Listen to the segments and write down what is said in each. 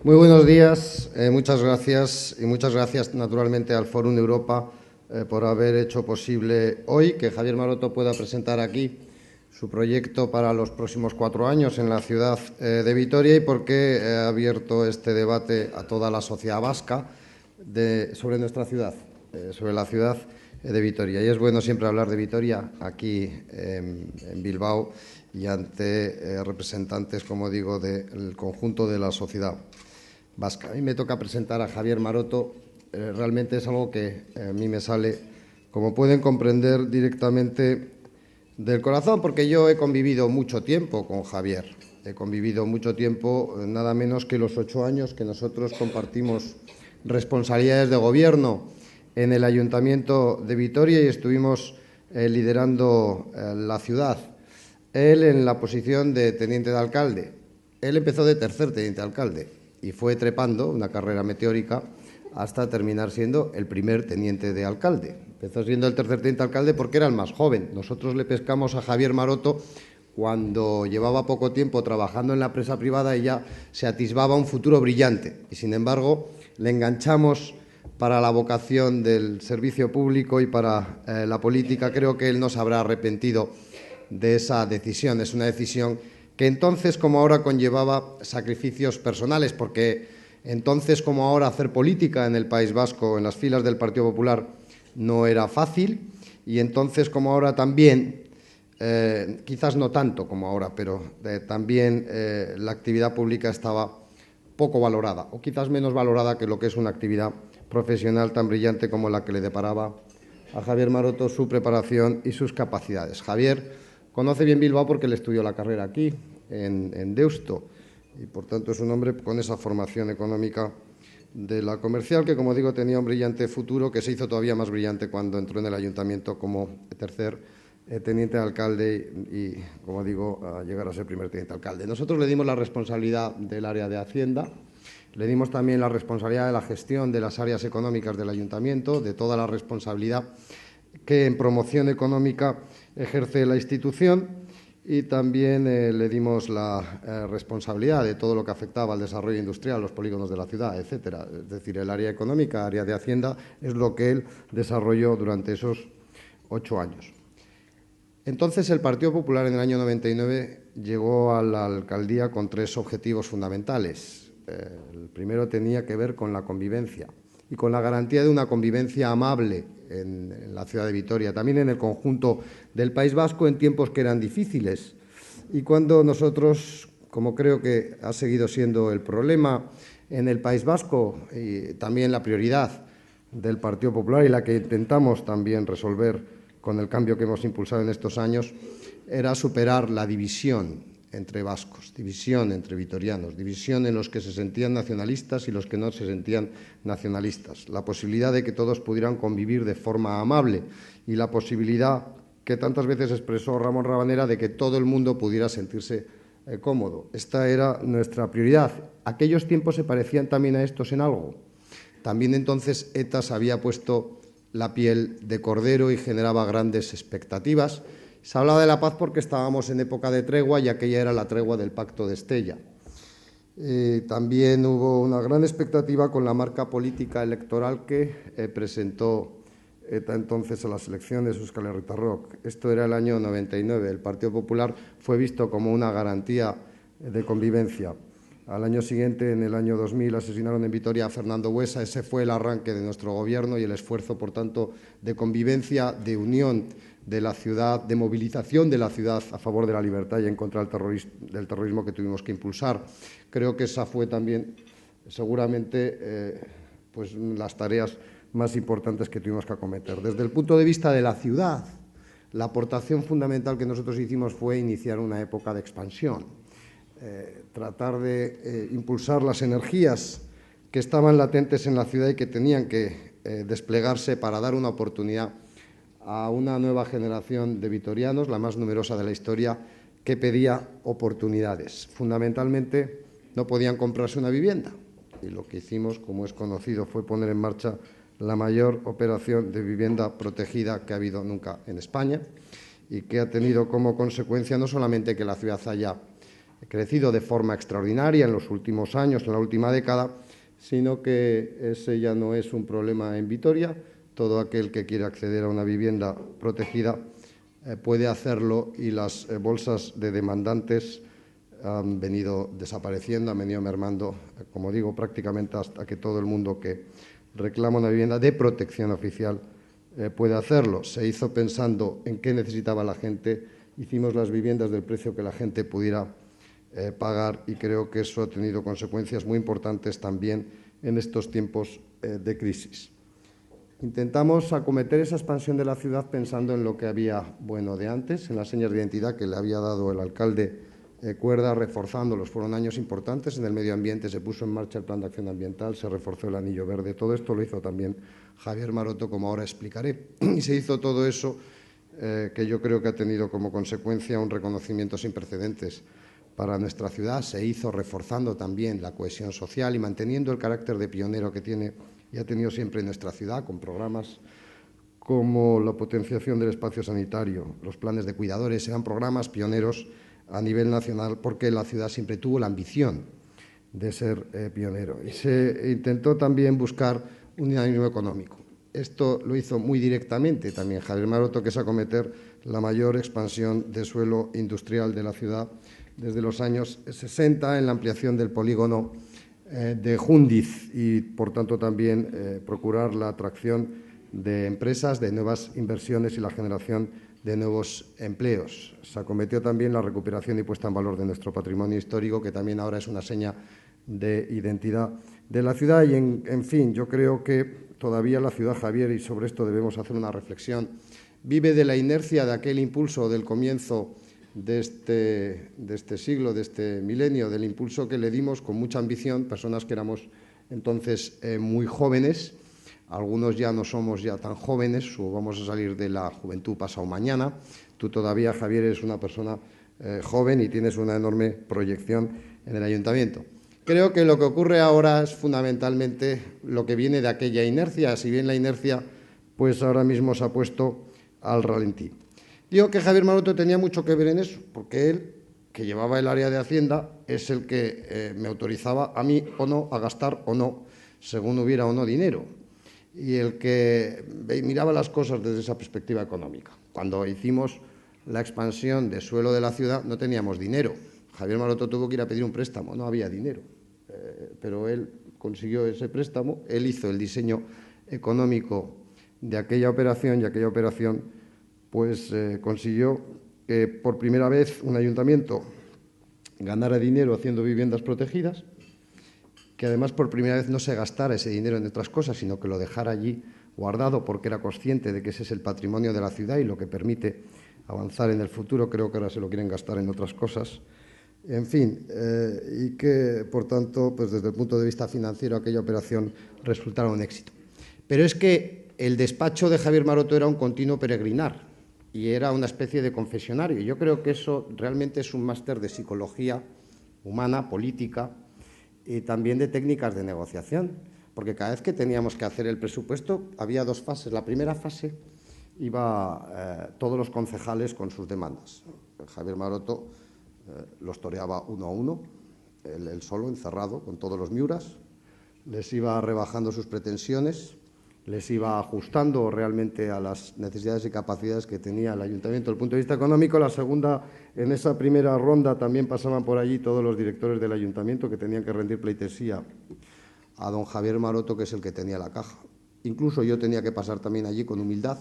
Muy buenos días, muchas gracias y muchas gracias naturalmente al Fórum Europa por haber hecho posible hoy que Javier Maroto pueda presentar aquí su proyecto para los próximos 4 años en la ciudad de Vitoria y porque ha abierto este debate a toda la sociedad vasca sobre nuestra ciudad, sobre la ciudad de Vitoria. Y es bueno siempre hablar de Vitoria aquí en Bilbao y ante representantes, como digo, del conjunto de la sociedad vasca. A mí me toca presentar a Javier Maroto. Realmente es algo que a mí me sale, como pueden comprender, directamente del corazón, porque yo he convivido mucho tiempo con Javier. He convivido mucho tiempo, nada menos que los 8 años que nosotros compartimos responsabilidades de gobierno en el Ayuntamiento de Vitoria y estuvimos liderando la ciudad. Él en la posición de teniente de alcalde. Él empezó de tercer teniente de alcalde y fue trepando una carrera meteórica hasta terminar siendo el primer teniente de alcalde. Empezó siendo el tercer teniente de alcalde porque era el más joven. Nosotros le pescamos a Javier Maroto cuando llevaba poco tiempo trabajando en la empresa privada y ya se atisbaba un futuro brillante. Y, sin embargo, le enganchamos para la vocación del servicio público y para la política. Creo que él no se habrá arrepentido de esa decisión. Es una decisión que entonces como ahora conllevaba sacrificios personales, porque entonces como ahora hacer política en el País Vasco, en las filas del Partido Popular, no era fácil, y entonces como ahora también, quizás no tanto como ahora, pero también la actividad pública estaba poco valorada, o quizás menos valorada que lo que es una actividad profesional tan brillante como la que le deparaba a Javier Maroto su preparación y sus capacidades. Javier conoce bien Bilbao porque le estudió la carrera aquí, en Deusto, y por tanto es un hombre con esa formación económica de la comercial que, como digo, tenía un brillante futuro que se hizo todavía más brillante cuando entró en el ayuntamiento como tercer teniente de alcalde y, como digo, a llegar a ser primer teniente de alcalde. Nosotros le dimos la responsabilidad del área de Hacienda, le dimos también la responsabilidad de la gestión de las áreas económicas del ayuntamiento, de toda la responsabilidad que en promoción económica ejerce la institución, y también le dimos la responsabilidad de todo lo que afectaba al desarrollo industrial, los polígonos de la ciudad, etcétera. Es decir, el área económica, área de Hacienda, es lo que él desarrolló durante esos 8 años. Entonces el Partido Popular en el año 99 llegó a la alcaldía con 3 objetivos fundamentales. El primero tenía que ver con la convivencia y con la garantía de una convivencia amable en la ciudad de Vitoria, también en el conjunto del País Vasco en tiempos que eran difíciles. Y cuando nosotros, como creo que ha seguido siendo el problema en el País Vasco y también la prioridad del Partido Popular y la que intentamos también resolver con el cambio que hemos impulsado en estos años, era superar la división entre vascos, división entre vitorianos, división en los que se sentían nacionalistas y los que no se sentían nacionalistas, la posibilidad de que todos pudieran convivir de forma amable y la posibilidad que tantas veces expresó Ramón Rabanera de que todo el mundo pudiera sentirse cómodo. Esta era nuestra prioridad. Aquellos tiempos se parecían también a estos en algo. También entonces ETA se había puesto la piel de cordero y generaba grandes expectativas. Se hablaba de la paz porque estábamos en época de tregua y aquella era la tregua del Pacto de Estella. También hubo una gran expectativa con la marca política electoral que presentó ETA entonces a las elecciones Euskal Herria Rock. Esto era el año 99. El Partido Popular fue visto como una garantía de convivencia. Al año siguiente, en el año 2000, asesinaron en Vitoria a Fernando Buesa. Ese fue el arranque de nuestro gobierno y el esfuerzo, por tanto, de convivencia, de unión de la ciudad, de movilización de la ciudad a favor de la libertad y en contra del terrorismo que tuvimos que impulsar. Creo que esa fue también, seguramente, pues las tareas más importantes que tuvimos que acometer. Desde el punto de vista de la ciudad, la aportación fundamental que nosotros hicimos fue iniciar una época de expansión. Tratar de impulsar las energías que estaban latentes en la ciudad y que tenían que desplegarse para dar una oportunidad a una nueva generación de vitorianos, la más numerosa de la historia, que pedía oportunidades. Fundamentalmente, no podían comprarse una vivienda. Y lo que hicimos, como es conocido, fue poner en marcha la mayor operación de vivienda protegida que ha habido nunca en España y que ha tenido como consecuencia no solamente que la ciudad haya crecido de forma extraordinaria en los últimos años, en la última década, sino que ese ya no es un problema en Vitoria. Todo aquel que quiere acceder a una vivienda protegida puede hacerlo y las bolsas de demandantes han venido desapareciendo, han venido mermando, como digo, prácticamente hasta que todo el mundo que reclama una vivienda de protección oficial puede hacerlo. Se hizo pensando en qué necesitaba la gente, hicimos las viviendas del precio que la gente pudiera pagar y creo que eso ha tenido consecuencias muy importantes también en estos tiempos de crisis. Intentamos acometer esa expansión de la ciudad pensando en lo que había bueno de antes, en las señas de identidad que le había dado el alcalde Cuerda, reforzándolos. Fueron años importantes en el medio ambiente, se puso en marcha el Plan de Acción Ambiental, se reforzó el Anillo Verde. Todo esto lo hizo también Javier Maroto, como ahora explicaré. Y se hizo todo eso que yo creo que ha tenido como consecuencia un reconocimiento sin precedentes para nuestra ciudad. Se hizo reforzando también la cohesión social y manteniendo el carácter de pionero que tiene y ha tenido siempre en nuestra ciudad, con programas como la potenciación del espacio sanitario, los planes de cuidadores, eran programas pioneros a nivel nacional porque la ciudad siempre tuvo la ambición de ser pionero. Y se intentó también buscar un dinamismo económico. Esto lo hizo muy directamente también Javier Maroto, que es acometer la mayor expansión de suelo industrial de la ciudad desde los años 60 en la ampliación del polígono de Júndiz y, por tanto, también procurar la atracción de empresas, de nuevas inversiones y la generación de nuevos empleos. Se acometió también la recuperación y puesta en valor de nuestro patrimonio histórico, que también ahora es una seña de identidad de la ciudad. Y, en fin, yo creo que todavía la ciudad, Javier, y sobre esto debemos hacer una reflexión, vive de la inercia de aquel impulso del comienzo de este siglo, de este milenio, del impulso que le dimos con mucha ambición, personas que éramos entonces muy jóvenes. Algunos ya no somos ya tan jóvenes o vamos a salir de la juventud pasado mañana. Tú todavía, Javier, eres una persona joven y tienes una enorme proyección en el ayuntamiento. Creo que lo que ocurre ahora es fundamentalmente lo que viene de aquella inercia, si bien la inercia pues ahora mismo se ha puesto al ralentí. Digo que Javier Maroto tenía mucho que ver en eso, porque él, que llevaba el área de Hacienda, es el que me autorizaba a mí o no a gastar o no, según hubiera o no dinero, y el que miraba las cosas desde esa perspectiva económica. Cuando hicimos la expansión de suelo de la ciudad no teníamos dinero. Javier Maroto tuvo que ir a pedir un préstamo, no había dinero, pero él consiguió ese préstamo, él hizo el diseño económico de aquella operación y aquella operación pues consiguió que por primera vez un ayuntamiento ganara dinero haciendo viviendas protegidas, que además por primera vez no se gastara ese dinero en otras cosas, sino que lo dejara allí guardado porque era consciente de que ese es el patrimonio de la ciudad y lo que permite avanzar en el futuro. Creo que ahora se lo quieren gastar en otras cosas. En fin, y que, por tanto, pues desde el punto de vista financiero, aquella operación resultara un éxito. Pero es que el despacho de Javier Maroto era un continuo peregrinar y era una especie de confesionario. Yo creo que eso realmente es un máster de psicología humana, política y también de técnicas de negociación, porque cada vez que teníamos que hacer el presupuesto había dos fases. La primera fase iba todos los concejales con sus demandas. Javier Maroto los toreaba uno a uno, él solo, encerrado, con todos los miuras, les iba rebajando sus pretensiones, les iba ajustando realmente a las necesidades y capacidades que tenía el ayuntamiento desde el punto de vista económico. La segunda, en esa primera ronda también pasaban por allí todos los directores del ayuntamiento que tenían que rendir pleitesía a don Javier Maroto, que es el que tenía la caja. Incluso yo tenía que pasar también allí con humildad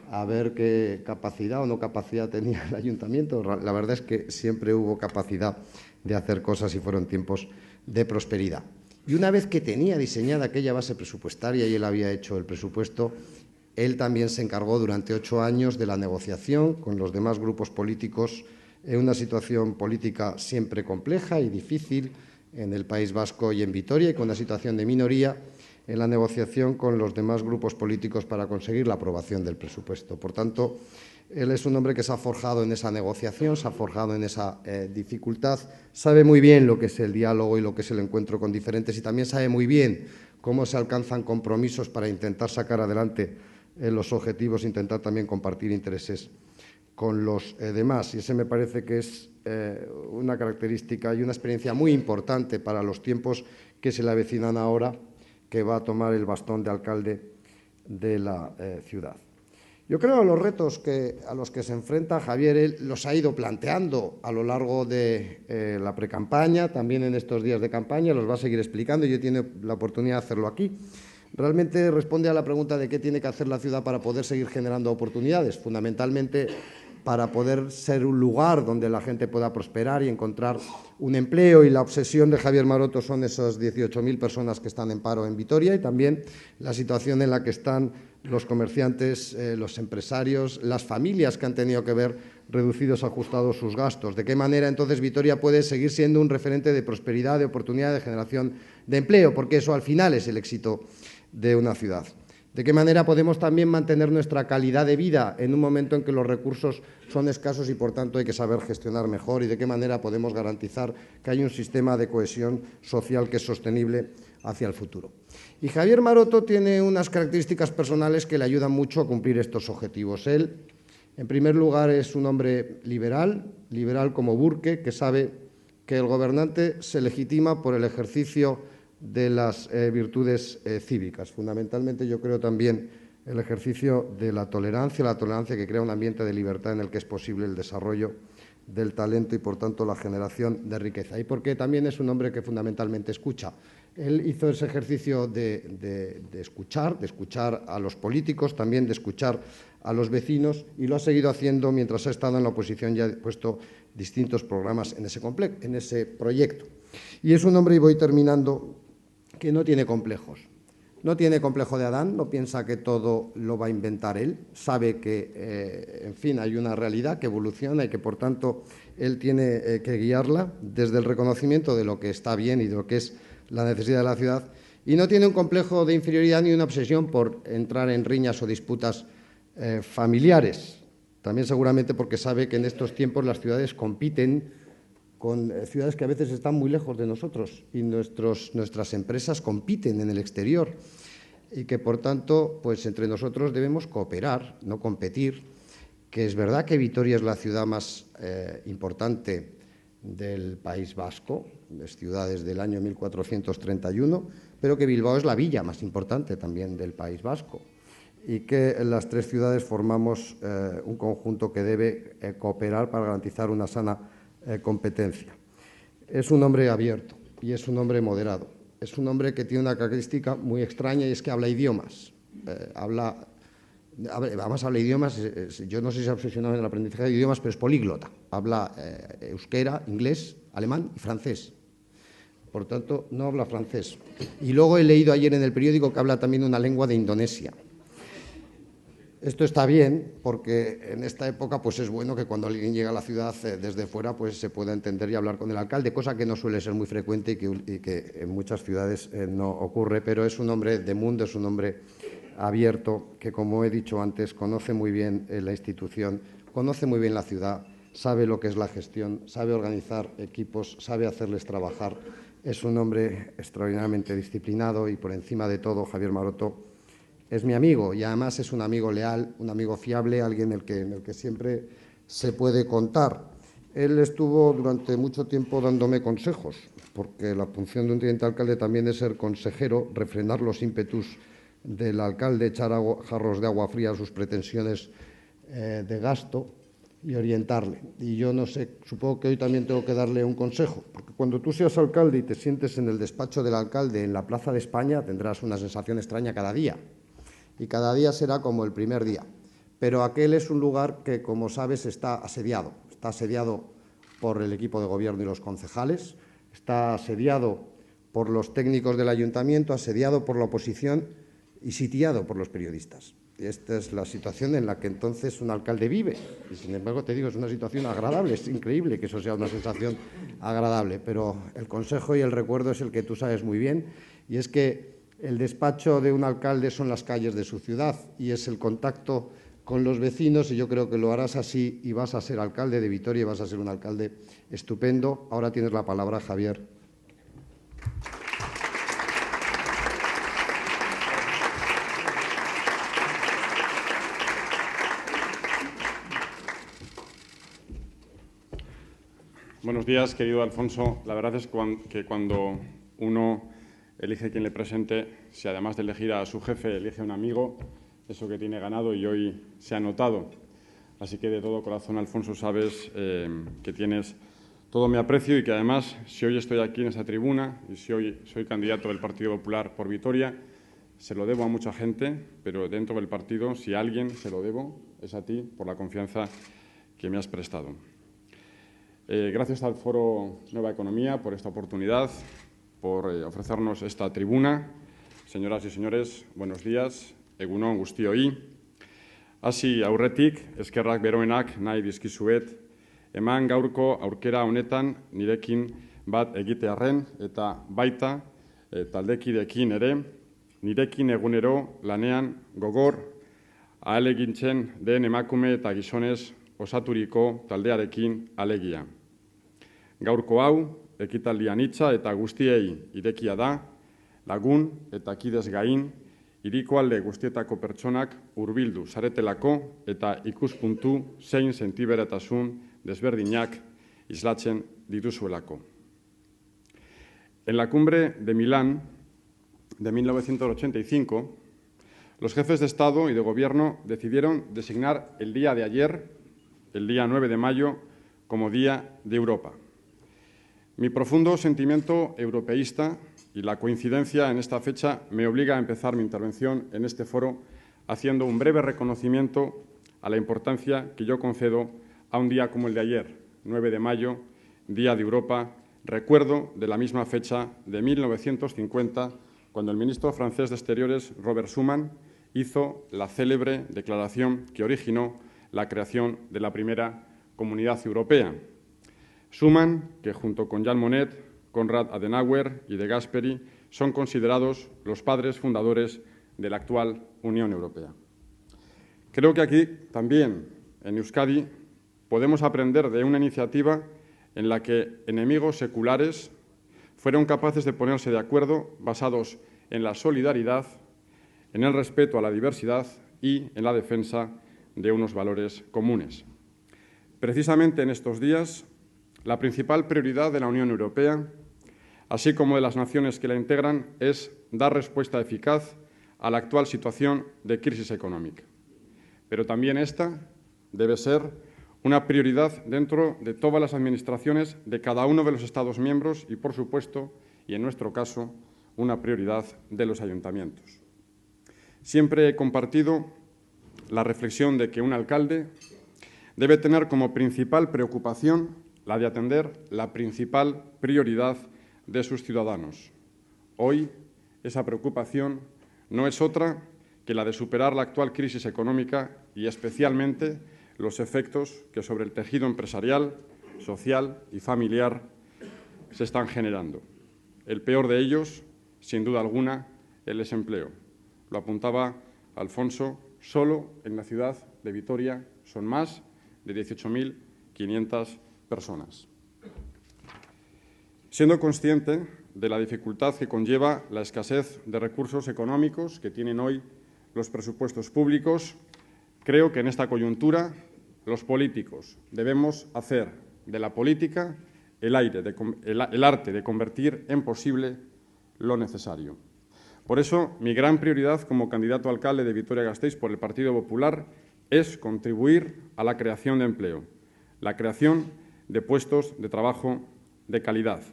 a ver qué capacidad o no capacidad tenía el ayuntamiento. La verdad es que siempre hubo capacidad de hacer cosas y fueron tiempos de prosperidad. Y una vez que tenía diseñada aquella base presupuestaria y él había hecho el presupuesto, él también se encargó durante 8 años de la negociación con los demás grupos políticos en una situación política siempre compleja y difícil en el País Vasco y en Vitoria, y con una situación de minoría en la negociación con los demás grupos políticos para conseguir la aprobación del presupuesto. Por tanto, él es un hombre que se ha forjado en esa negociación, se ha forjado en esa dificultad, sabe muy bien lo que es el diálogo y lo que es el encuentro con diferentes y también sabe muy bien cómo se alcanzan compromisos para intentar sacar adelante los objetivos, intentar también compartir intereses con los demás. Y ese me parece que es una característica y una experiencia muy importante para los tiempos que se le avecinan ahora, que va a tomar el bastón de alcalde de la ciudad. Yo creo que los retos a los que se enfrenta Javier, él los ha ido planteando a lo largo de la precampaña, también en estos días de campaña, los va a seguir explicando y yo tiene la oportunidad de hacerlo aquí. Realmente responde a la pregunta de qué tiene que hacer la ciudad para poder seguir generando oportunidades, fundamentalmente para poder ser un lugar donde la gente pueda prosperar y encontrar un empleo. Y la obsesión de Javier Maroto son esas 18.000 personas que están en paro en Vitoria y también la situación en la que están los comerciantes, los empresarios, las familias que han tenido que ver reducidos, ajustados sus gastos. ¿De qué manera entonces Vitoria puede seguir siendo un referente de prosperidad, de oportunidad, de generación de empleo? Porque eso al final es el éxito de una ciudad. ¿De qué manera podemos también mantener nuestra calidad de vida en un momento en que los recursos son escasos y, por tanto, hay que saber gestionar mejor? ¿Y de qué manera podemos garantizar que hay un sistema de cohesión social que es sostenible hacia el futuro? Y Javier Maroto tiene unas características personales que le ayudan mucho a cumplir estos objetivos. Él, en primer lugar, es un hombre liberal, liberal como Burke, que sabe que el gobernante se legitima por el ejercicio de las virtudes cívicas. Fundamentalmente, yo creo también el ejercicio de la tolerancia que crea un ambiente de libertad en el que es posible el desarrollo del talento y, por tanto, la generación de riqueza. Y porque también es un hombre que fundamentalmente escucha. Él hizo ese ejercicio de escuchar a los políticos, también de escuchar a los vecinos, y lo ha seguido haciendo mientras ha estado en la oposición y ha puesto distintos programas en ese proyecto. Y es un hombre, y voy terminando, que no tiene complejos. No tiene complejo de Adán, no piensa que todo lo va a inventar él, sabe que, en fin, hay una realidad que evoluciona y que, por tanto, él tiene que guiarla desde el reconocimiento de lo que está bien y de lo que es la necesidad de la ciudad, y no tiene un complejo de inferioridad ni una obsesión por entrar en riñas o disputas familiares. También seguramente porque sabe que en estos tiempos las ciudades compiten con ciudades que a veces están muy lejos de nosotros y nuestras empresas compiten en el exterior y que, por tanto, pues entre nosotros debemos cooperar, no competir, que es verdad que Vitoria es la ciudad más importante del País Vasco, es ciudad desde el año 1431, pero que Bilbao es la villa más importante también del País Vasco y que las tres ciudades formamos un conjunto que debe cooperar para garantizar una sana competencia. Es un hombre abierto y es un hombre moderado. Es un hombre que tiene una característica muy extraña y es que habla idiomas. Además habla idiomas, yo no sé si se ha obsesionado en el aprendizaje de idiomas, pero es políglota. Habla euskera, inglés, alemán y francés. Por tanto, no habla francés. Y luego he leído ayer en el periódico que habla también una lengua de Indonesia. Esto está bien porque en esta época pues es bueno que cuando alguien llega a la ciudad desde fuera pues se pueda entender y hablar con el alcalde, cosa que no suele ser muy frecuente y que en muchas ciudades no ocurre, pero es un hombre de mundo, es un hombre abierto que, como he dicho antes, conoce muy bien la institución, conoce muy bien la ciudad, sabe lo que es la gestión, sabe organizar equipos, sabe hacerles trabajar. Es un hombre extraordinariamente disciplinado y, por encima de todo, Javier Maroto es mi amigo y además es un amigo leal, un amigo fiable, alguien en el que siempre se puede contar. Él estuvo durante mucho tiempo dándome consejos, porque la función de un teniente alcalde también es ser consejero, refrenar los ímpetus del alcalde, echar jarros de agua fría a sus pretensiones de gasto y orientarle. Y yo no sé, supongo que hoy también tengo que darle un consejo, porque cuando tú seas alcalde y te sientes en el despacho del alcalde en la Plaza de España, tendrás una sensación extraña cada día. Y cada día será como el primer día. Pero aquel es un lugar que, como sabes, está asediado. Está asediado por el equipo de gobierno y los concejales, está asediado por los técnicos del ayuntamiento, asediado por la oposición y sitiado por los periodistas. Esta es la situación en la que entonces un alcalde vive. Y, sin embargo, te digo, es una situación agradable. Es increíble que eso sea una sensación agradable. Pero el consejo y el recuerdo es el que tú sabes muy bien, y es que el despacho de un alcalde son las calles de su ciudad y es el contacto con los vecinos, y yo creo que lo harás así y vas a ser alcalde de Vitoria y vas a ser un alcalde estupendo. Ahora tienes la palabra, Javier. Buenos días, querido Alfonso. La verdad es que cuando uno elige quien le presente, si además de elegir a su jefe, elige a un amigo, eso que tiene ganado y hoy se ha notado. Así que de todo corazón, Alfonso, sabes que tienes todo mi aprecio y que además, si hoy estoy aquí en esta tribuna y si hoy soy candidato del Partido Popular por Vitoria, se lo debo a mucha gente, pero dentro del partido, si a alguien se lo debo, es a ti por la confianza que me has prestado. Gracias al Foro Nueva Economía por esta oportunidad, por ofrecernos esta tribuna. Señoras y señores, buenos días. Egun on guztioi. Hasi aurretik, eskerrak beroenak nahi dizkizuet, eman gaurko aukera honetan nirekin bat egitearren eta baita taldekideekin ere, nirekin egunero lanean gogor ahalegintzen den emakume eta gizonez osaturiko taldearekin alegia. Gaurko hau, ekitaldian hitza eta guztiei irekia da, lagun eta kidez gain, hiriko alde guztietako pertsonak hurbildu zaretelako eta ikuspuntu zein sentiberatasun desberdinak islatzen dituzuelako. En la cumbre de Milán de 1985, los jefes de Estado y de Gobierno decidieron designar el día de ayer, el día 9 de mayo, como Día de Europa. Mi profundo sentimiento europeísta y la coincidencia en esta fecha me obliga a empezar mi intervención en este foro haciendo un breve reconocimiento a la importancia que yo concedo a un día como el de ayer, 9 de mayo, Día de Europa, recuerdo de la misma fecha de 1950, cuando el ministro francés de Exteriores, Robert Schuman, hizo la célebre declaración que originó la creación de la primera Comunidad Europea. Schuman, que junto con Jean Monnet, Konrad Adenauer y De Gasperi son considerados los padres fundadores de la actual Unión Europea. Creo que aquí también, en Euskadi, podemos aprender de una iniciativa en la que enemigos seculares fueron capaces de ponerse de acuerdo basados en la solidaridad, en el respeto a la diversidad y en la defensa de unos valores comunes. Precisamente en estos días, la principal prioridad de la Unión Europea, así como de las naciones que la integran, es dar respuesta eficaz a la actual situación de crisis económica. Pero también esta debe ser una prioridad dentro de todas las administraciones de cada uno de los Estados miembros y, por supuesto, y en nuestro caso, una prioridad de los ayuntamientos. Siempre he compartido la reflexión de que un alcalde debe tener como principal preocupación la de atender la principal prioridad de sus ciudadanos. Hoy, esa preocupación no es otra que la de superar la actual crisis económica y especialmente los efectos que sobre el tejido empresarial, social y familiar se están generando. El peor de ellos, sin duda alguna, el desempleo. Lo apuntaba Alfonso, solo en la ciudad de Vitoria son más de 18.500 personas. Siendo consciente de la dificultad que conlleva la escasez de recursos económicos que tienen hoy los presupuestos públicos, creo que en esta coyuntura los políticos debemos hacer de la política el arte de convertir en posible lo necesario. Por eso, mi gran prioridad como candidato a alcalde de Vitoria-Gasteiz por el Partido Popular es contribuir a la creación de empleo, la creación de puestos de trabajo de calidad.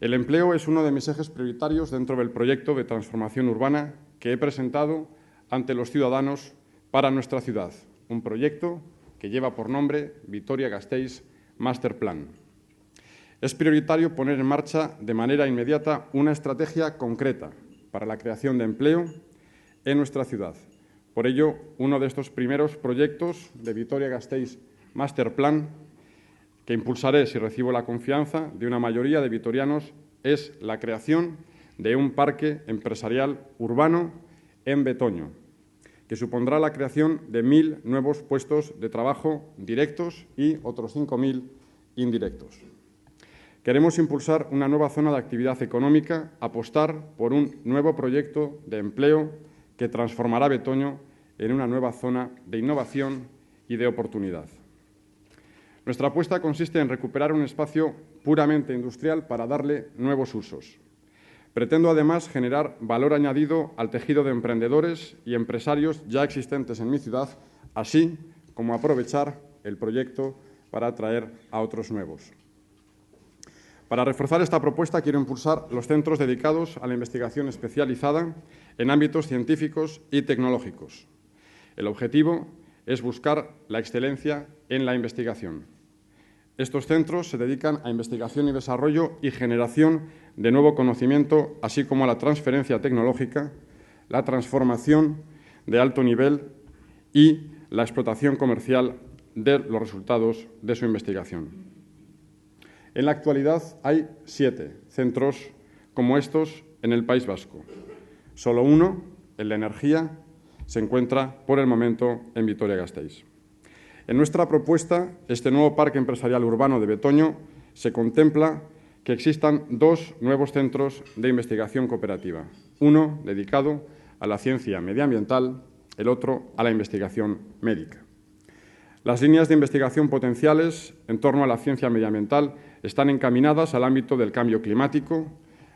El empleo es uno de mis ejes prioritarios dentro del proyecto de transformación urbana que he presentado ante los ciudadanos para nuestra ciudad, un proyecto que lleva por nombre Vitoria-Gasteiz Master Plan. Es prioritario poner en marcha de manera inmediata una estrategia concreta para la creación de empleo en nuestra ciudad. Por ello, uno de estos primeros proyectos de Vitoria-Gasteiz Master Plan que impulsaré si recibo la confianza de una mayoría de vitorianos es la creación de un parque empresarial urbano en Betoño, que supondrá la creación de 1.000 nuevos puestos de trabajo directos y otros 5.000 indirectos. Queremos impulsar una nueva zona de actividad económica, apostar por un nuevo proyecto de empleo que transformará Betoño en una nueva zona de innovación y de oportunidad. Nuestra apuesta consiste en recuperar un espacio puramente industrial para darle nuevos usos. Pretendo, además, generar valor añadido al tejido de emprendedores y empresarios ya existentes en mi ciudad, así como aprovechar el proyecto para atraer a otros nuevos. Para reforzar esta propuesta, quiero impulsar los centros dedicados a la investigación especializada en ámbitos científicos y tecnológicos. El objetivo es buscar la excelencia en la investigación. Estos centros se dedican a investigación y desarrollo y generación de nuevo conocimiento, así como a la transferencia tecnológica, la transformación de alto nivel y la explotación comercial de los resultados de su investigación. En la actualidad hay 7 centros como estos en el País Vasco. Solo uno, el de energía, se encuentra por el momento en Vitoria-Gasteiz. En nuestra propuesta, este nuevo Parque Empresarial Urbano de Betoño, se contempla que existan 2 nuevos centros de investigación cooperativa, uno dedicado a la ciencia medioambiental, el otro a la investigación médica. Las líneas de investigación potenciales en torno a la ciencia medioambiental están encaminadas al ámbito del cambio climático,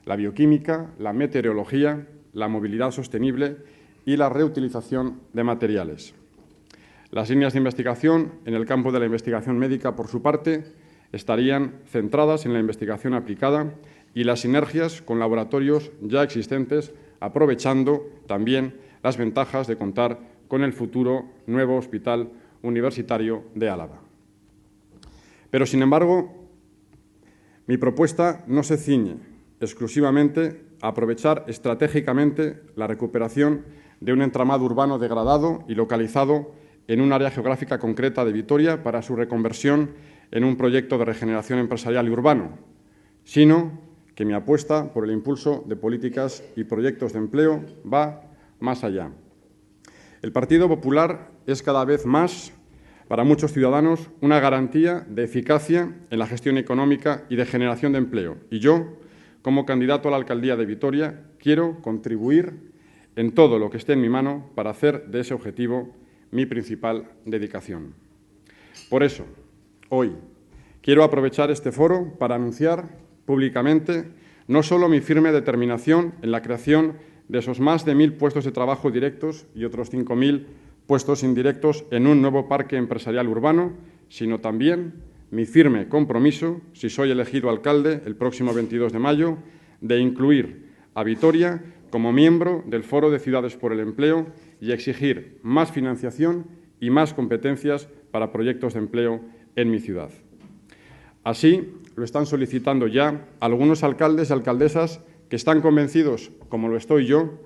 la bioquímica, la meteorología, la movilidad sostenible y la reutilización de materiales. Las líneas de investigación en el campo de la investigación médica, por su parte, estarían centradas en la investigación aplicada y las sinergias con laboratorios ya existentes, aprovechando también las ventajas de contar con el futuro nuevo Hospital Universitario de Álava. Pero, sin embargo, mi propuesta no se ciñe exclusivamente a aprovechar estratégicamente la recuperación de un entramado urbano degradado y localizado en un área geográfica concreta de Vitoria para su reconversión en un proyecto de regeneración empresarial y urbano, sino que mi apuesta por el impulso de políticas y proyectos de empleo va más allá. El Partido Popular es cada vez más, para muchos ciudadanos, una garantía de eficacia en la gestión económica y de generación de empleo. Y yo, como candidato a la alcaldía de Vitoria, quiero contribuir en todo lo que esté en mi mano para hacer de ese objetivo mi principal dedicación. Por eso, hoy, quiero aprovechar este foro para anunciar públicamente no solo mi firme determinación en la creación de esos más de 1.000 puestos de trabajo directos y otros 5.000 puestos indirectos en un nuevo parque empresarial urbano, sino también mi firme compromiso, si soy elegido alcalde el próximo 22 de mayo, de incluir a Vitoria como miembro del Foro de Ciudades por el Empleo y exigir más financiación y más competencias para proyectos de empleo en mi ciudad. Así lo están solicitando ya algunos alcaldes y alcaldesas que están convencidos, como lo estoy yo,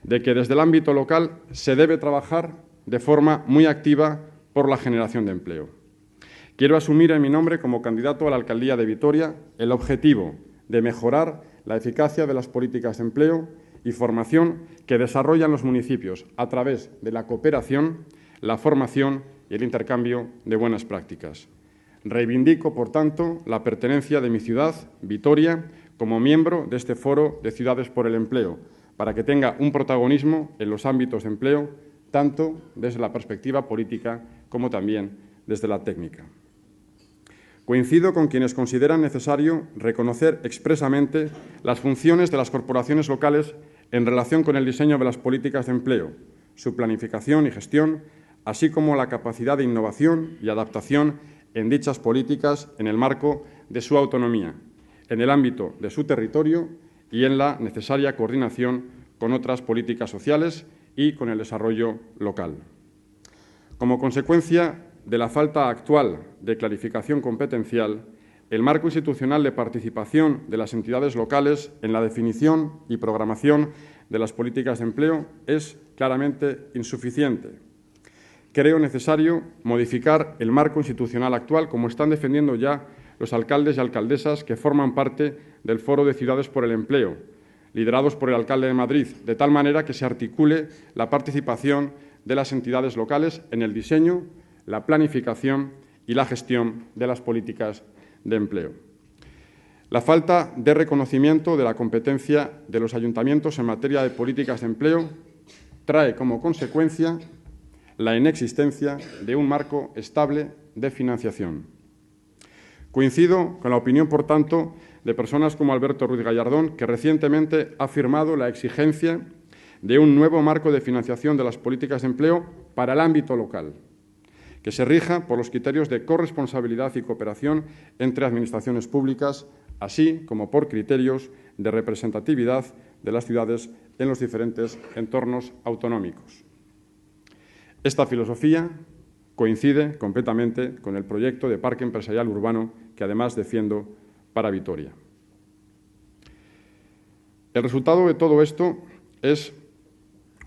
de que desde el ámbito local se debe trabajar de forma muy activa por la generación de empleo. Quiero asumir en mi nombre, como candidato a la alcaldía de Vitoria, el objetivo de mejorar la eficacia de las políticas de empleo y formación que desarrollan los municipios a través de la cooperación, la formación y el intercambio de buenas prácticas. Reivindico, por tanto, la pertenencia de mi ciudad, Vitoria, como miembro de este Foro de Ciudades por el Empleo, para que tenga un protagonismo en los ámbitos de empleo, tanto desde la perspectiva política como también desde la técnica. Coincido con quienes consideran necesario reconocer expresamente las funciones de las corporaciones locales en relación con el diseño de las políticas de empleo, su planificación y gestión, así como la capacidad de innovación y adaptación en dichas políticas en el marco de su autonomía, en el ámbito de su territorio y en la necesaria coordinación con otras políticas sociales y con el desarrollo local. Como consecuencia de la falta actual de clarificación competencial, el marco institucional de participación de las entidades locales en la definición y programación de las políticas de empleo es claramente insuficiente. Creo necesario modificar el marco institucional actual, como están defendiendo ya los alcaldes y alcaldesas que forman parte del Foro de Ciudades por el Empleo, liderados por el alcalde de Madrid, de tal manera que se articule la participación de las entidades locales en el diseño, la planificación y la gestión de las políticas de empleo. La falta de reconocimiento de la competencia de los ayuntamientos en materia de políticas de empleo trae como consecuencia la inexistencia de un marco estable de financiación. Coincido con la opinión, por tanto, de personas como Alberto Ruiz Gallardón, que recientemente ha firmado la exigencia de un nuevo marco de financiación de las políticas de empleo para el ámbito local, que se rija por los criterios de corresponsabilidad y cooperación entre administraciones públicas, así como por criterios de representatividad de las ciudades en los diferentes entornos autonómicos. Esta filosofía coincide completamente con el proyecto de Parque Empresarial Urbano que además defiendo para Vitoria. El resultado de todo esto es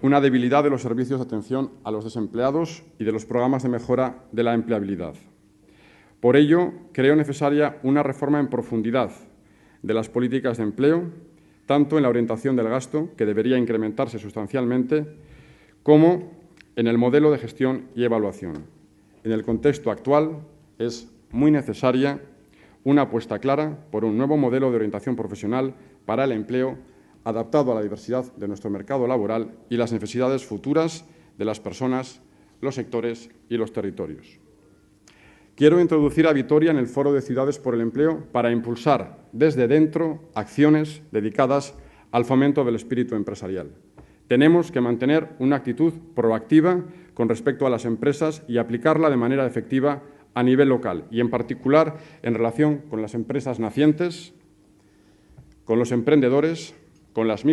una debilidad de los servicios de atención a los desempleados y de los programas de mejora de la empleabilidad. Por ello, creo necesaria una reforma en profundidad de las políticas de empleo, tanto en la orientación del gasto, que debería incrementarse sustancialmente, como en el modelo de gestión y evaluación. En el contexto actual es muy necesaria una apuesta clara por un nuevo modelo de orientación profesional para el empleo adaptado a la diversidad de nuestro mercado laboral y las necesidades futuras de las personas, los sectores y los territorios. Quiero introducir a Vitoria en el Foro de Ciudades por el Empleo para impulsar desde dentro acciones dedicadas al fomento del espíritu empresarial. Tenemos que mantener una actitud proactiva con respecto a las empresas y aplicarla de manera efectiva a nivel local y, en particular, en relación con las empresas nacientes, con los emprendedores, con las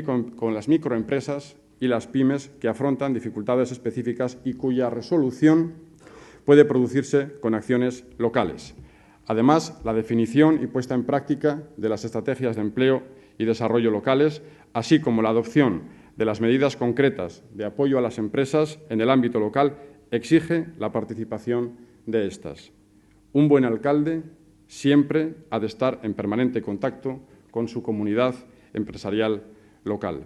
microempresas y las pymes que afrontan dificultades específicas y cuya resolución puede producirse con acciones locales. Además, la definición y puesta en práctica de las estrategias de empleo y desarrollo locales, así como la adopción de las medidas concretas de apoyo a las empresas en el ámbito local, exige la participación de estas. Un buen alcalde siempre ha de estar en permanente contacto con su comunidad empresarial local.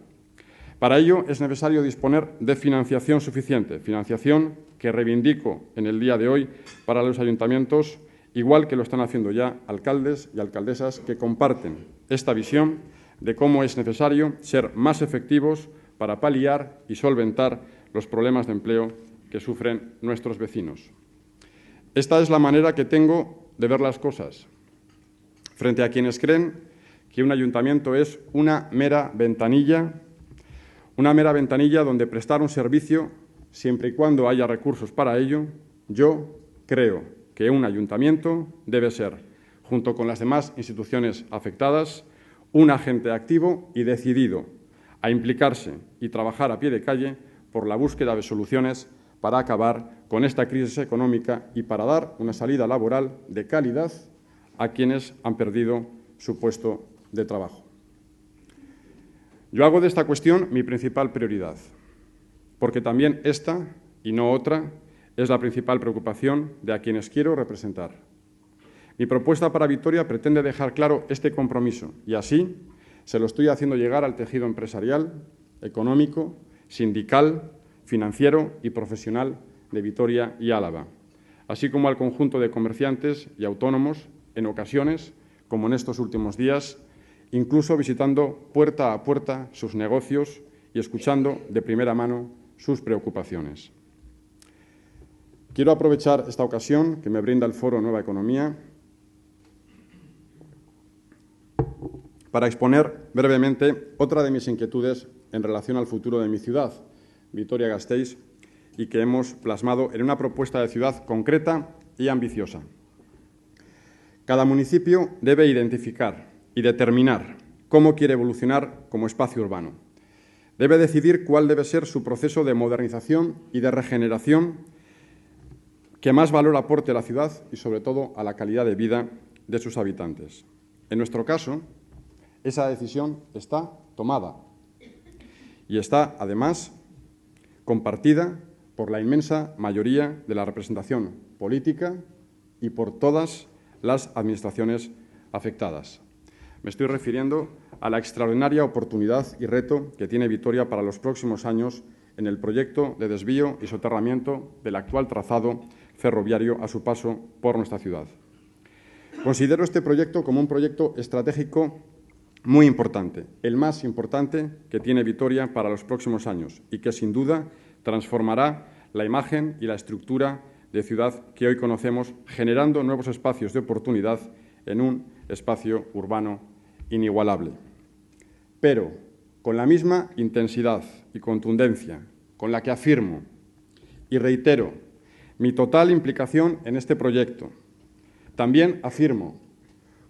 Para ello es necesario disponer de financiación suficiente, financiación que reivindico en el día de hoy para los ayuntamientos, igual que lo están haciendo ya alcaldes y alcaldesas que comparten esta visión de cómo es necesario ser más efectivos para paliar y solventar los problemas de empleo que sufren nuestros vecinos. Esta es la manera que tengo de ver las cosas, frente a quienes creen que un ayuntamiento es una mera ventanilla donde prestar un servicio siempre y cuando haya recursos para ello. Yo creo que un ayuntamiento debe ser, junto con las demás instituciones afectadas, un agente activo y decidido a implicarse y trabajar a pie de calle por la búsqueda de soluciones para acabar con esta crisis económica y para dar una salida laboral de calidad a quienes han perdido su puesto de trabajo. Yo hago de esta cuestión mi principal prioridad, porque también esta, y no otra, es la principal preocupación de a quienes quiero representar. Mi propuesta para Vitoria pretende dejar claro este compromiso y así se lo estoy haciendo llegar al tejido empresarial, económico, sindical, financiero y profesional de Vitoria y Álava, así como al conjunto de comerciantes y autónomos, en ocasiones, como en estos últimos días, incluso visitando puerta a puerta sus negocios y escuchando de primera mano sus preocupaciones. Quiero aprovechar esta ocasión que me brinda el Foro Nueva Economía para exponer brevemente otra de mis inquietudes en relación al futuro de mi ciudad, Vitoria-Gasteiz, y que hemos plasmado en una propuesta de ciudad concreta y ambiciosa. Cada municipio debe identificar y determinar cómo quiere evolucionar como espacio urbano. Debe decidir cuál debe ser su proceso de modernización y de regeneración que más valor aporte a la ciudad y, sobre todo, a la calidad de vida de sus habitantes. En nuestro caso, esa decisión está tomada y está, además, compartida por la inmensa mayoría de la representación política y por todas las administraciones afectadas. Me estoy refiriendo a la extraordinaria oportunidad y reto que tiene Vitoria para los próximos años en el proyecto de desvío y soterramiento del actual trazado ferroviario a su paso por nuestra ciudad. Considero este proyecto como un proyecto estratégico muy importante, el más importante que tiene Vitoria para los próximos años y que, sin duda, transformará la imagen y la estructura de ciudad que hoy conocemos, generando nuevos espacios de oportunidad en un espacio urbano inigualable. Pero con la misma intensidad y contundencia con la que afirmo y reitero mi total implicación en este proyecto, también afirmo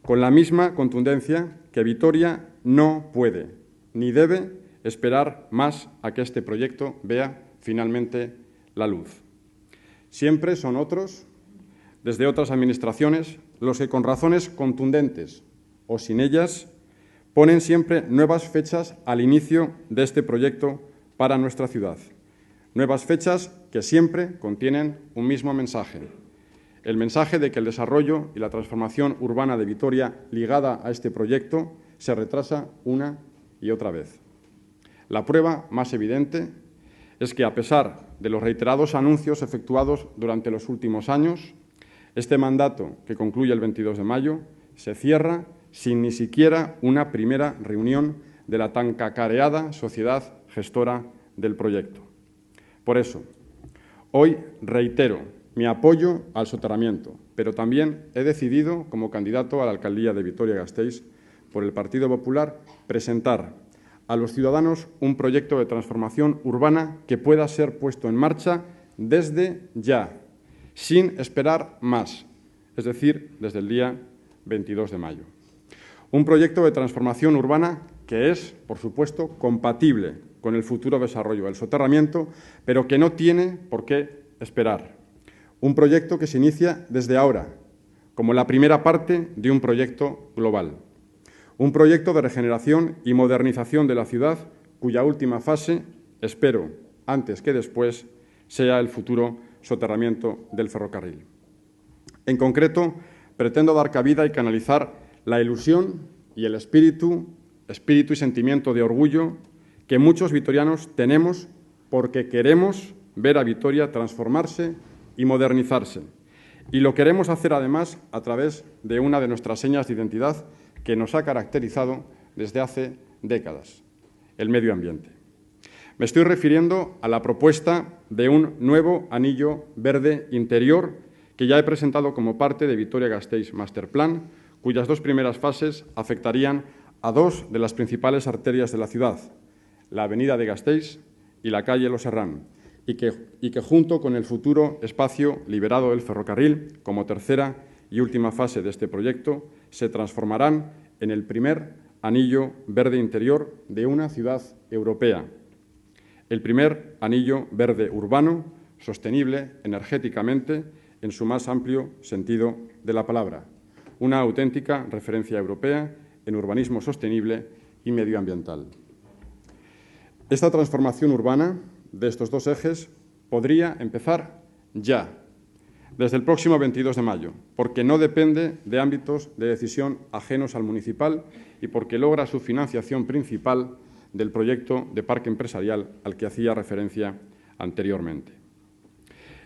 con la misma contundencia que Vitoria no puede ni debe esperar más a que este proyecto vea finalmente la luz. Siempre son otros, desde otras administraciones, los que con razones contundentes o sin ellas ponen siempre nuevas fechas al inicio de este proyecto para nuestra ciudad. Nuevas fechas que siempre contienen un mismo mensaje. El mensaje de que el desarrollo y la transformación urbana de Vitoria ligada a este proyecto se retrasa una y otra vez. La prueba más evidente es que, a pesar de los reiterados anuncios efectuados durante los últimos años, este mandato, que concluye el 22 de mayo, se cierra sin ni siquiera una primera reunión de la tan cacareada sociedad gestora del proyecto. Por eso, hoy reitero mi apoyo al soterramiento, pero también he decidido, como candidato a la alcaldía de Vitoria-Gasteiz por el Partido Popular, presentar a los ciudadanos un proyecto de transformación urbana que pueda ser puesto en marcha desde ya, sin esperar más, es decir, desde el día 22 de mayo. Un proyecto de transformación urbana que es, por supuesto, compatible con el futuro desarrollo del soterramiento, pero que no tiene por qué esperar. Un proyecto que se inicia desde ahora, como la primera parte de un proyecto global. Un proyecto de regeneración y modernización de la ciudad, cuya última fase, espero, antes que después, sea el futuro soterramiento del ferrocarril. En concreto, pretendo dar cabida y canalizar la ilusión y el espíritu y sentimiento de orgullo que muchos vitorianos tenemos porque queremos ver a Vitoria transformarse y modernizarse. Y lo queremos hacer, además, a través de una de nuestras señas de identidad que nos ha caracterizado desde hace décadas, el medio ambiente. Me estoy refiriendo a la propuesta de un nuevo anillo verde interior que ya he presentado como parte de Vitoria-Gasteiz Master Plan, cuyas dos primeras fases afectarían a dos de las principales arterias de la ciudad, la avenida de Gasteiz y la calle Los Herrán, y que junto con el futuro espacio liberado del ferrocarril, como tercera y última fase de este proyecto, se transformarán en el primer anillo verde interior de una ciudad europea, el primer anillo verde urbano, sostenible energéticamente en su más amplio sentido de la palabra, una auténtica referencia europea en urbanismo sostenible y medioambiental. Esta transformación urbana de estos dos ejes podría empezar ya, desde el próximo 22 de mayo, porque no depende de ámbitos de decisión ajenos al municipal y porque logra su financiación principal del proyecto de parque empresarial al que hacía referencia anteriormente.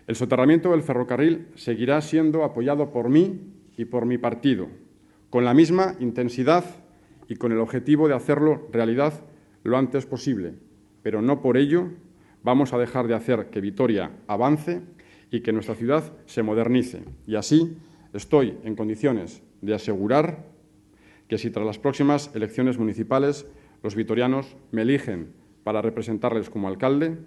El soterramiento del ferrocarril seguirá siendo apoyado por mí y por mi partido, con la misma intensidad y con el objetivo de hacerlo realidad lo antes posible, pero no por ello vamos a dejar de hacer que Vitoria avance y que nuestra ciudad se modernice. Y así estoy en condiciones de asegurar que si tras las próximas elecciones municipales los vitorianos me eligen para representarles como alcalde,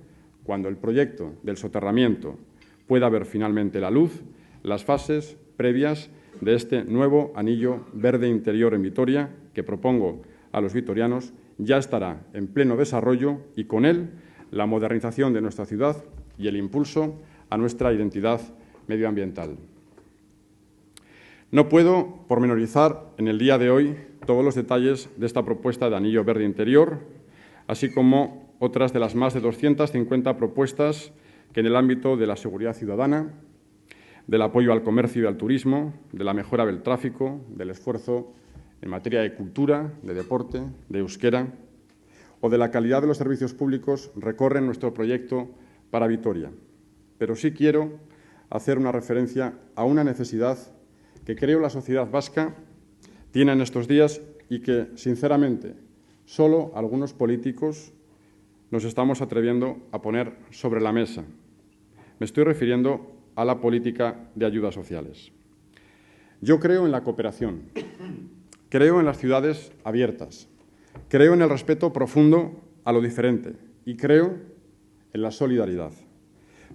cuando el proyecto del soterramiento pueda ver finalmente la luz, las fases previas de este nuevo anillo verde interior en Vitoria que propongo a los vitorianos ya estará en pleno desarrollo y con él la modernización de nuestra ciudad y el impulso a nuestra identidad medioambiental. No puedo pormenorizar en el día de hoy todos los detalles de esta propuesta de anillo verde interior, así como otras de las más de 250 propuestas que en el ámbito de la seguridad ciudadana, del apoyo al comercio y al turismo, de la mejora del tráfico, del esfuerzo en materia de cultura, de deporte, de euskera o de la calidad de los servicios públicos recorren nuestro proyecto para Vitoria. Pero sí quiero hacer una referencia a una necesidad que creo la sociedad vasca tiene en estos días y que, sinceramente, solo algunos políticos nos estamos atreviendo a poner sobre la mesa. Me estoy refiriendo a la política de ayudas sociales. Yo creo en la cooperación, creo en las ciudades abiertas, creo en el respeto profundo a lo diferente y creo en la solidaridad.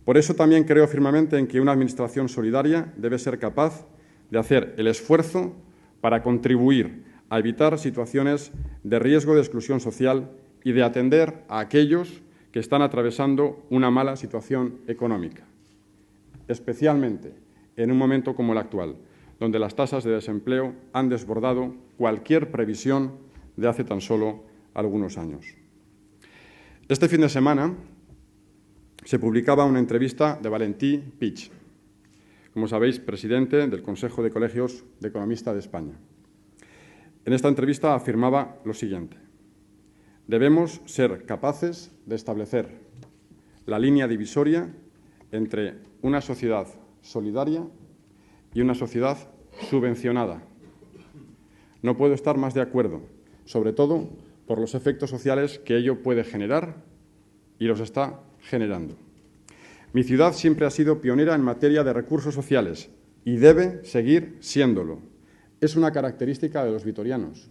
Por eso también creo firmemente en que una administración solidaria debe ser capaz de hacer el esfuerzo para contribuir a evitar situaciones de riesgo de exclusión social y de atender a aquellos que están atravesando una mala situación económica, especialmente en un momento como el actual, donde las tasas de desempleo han desbordado cualquier previsión de hace tan solo algunos años. Este fin de semana se publicaba una entrevista de Valentí Pich, como sabéis, presidente del Consejo de Colegios de Economistas de España. En esta entrevista afirmaba lo siguiente: debemos ser capaces de establecer la línea divisoria entre una sociedad solidaria y una sociedad subvencionada. No puedo estar más de acuerdo, sobre todo por los efectos sociales que ello puede generar y los está generando. Mi ciudad siempre ha sido pionera en materia de recursos sociales y debe seguir siéndolo. Es una característica de los vitorianos.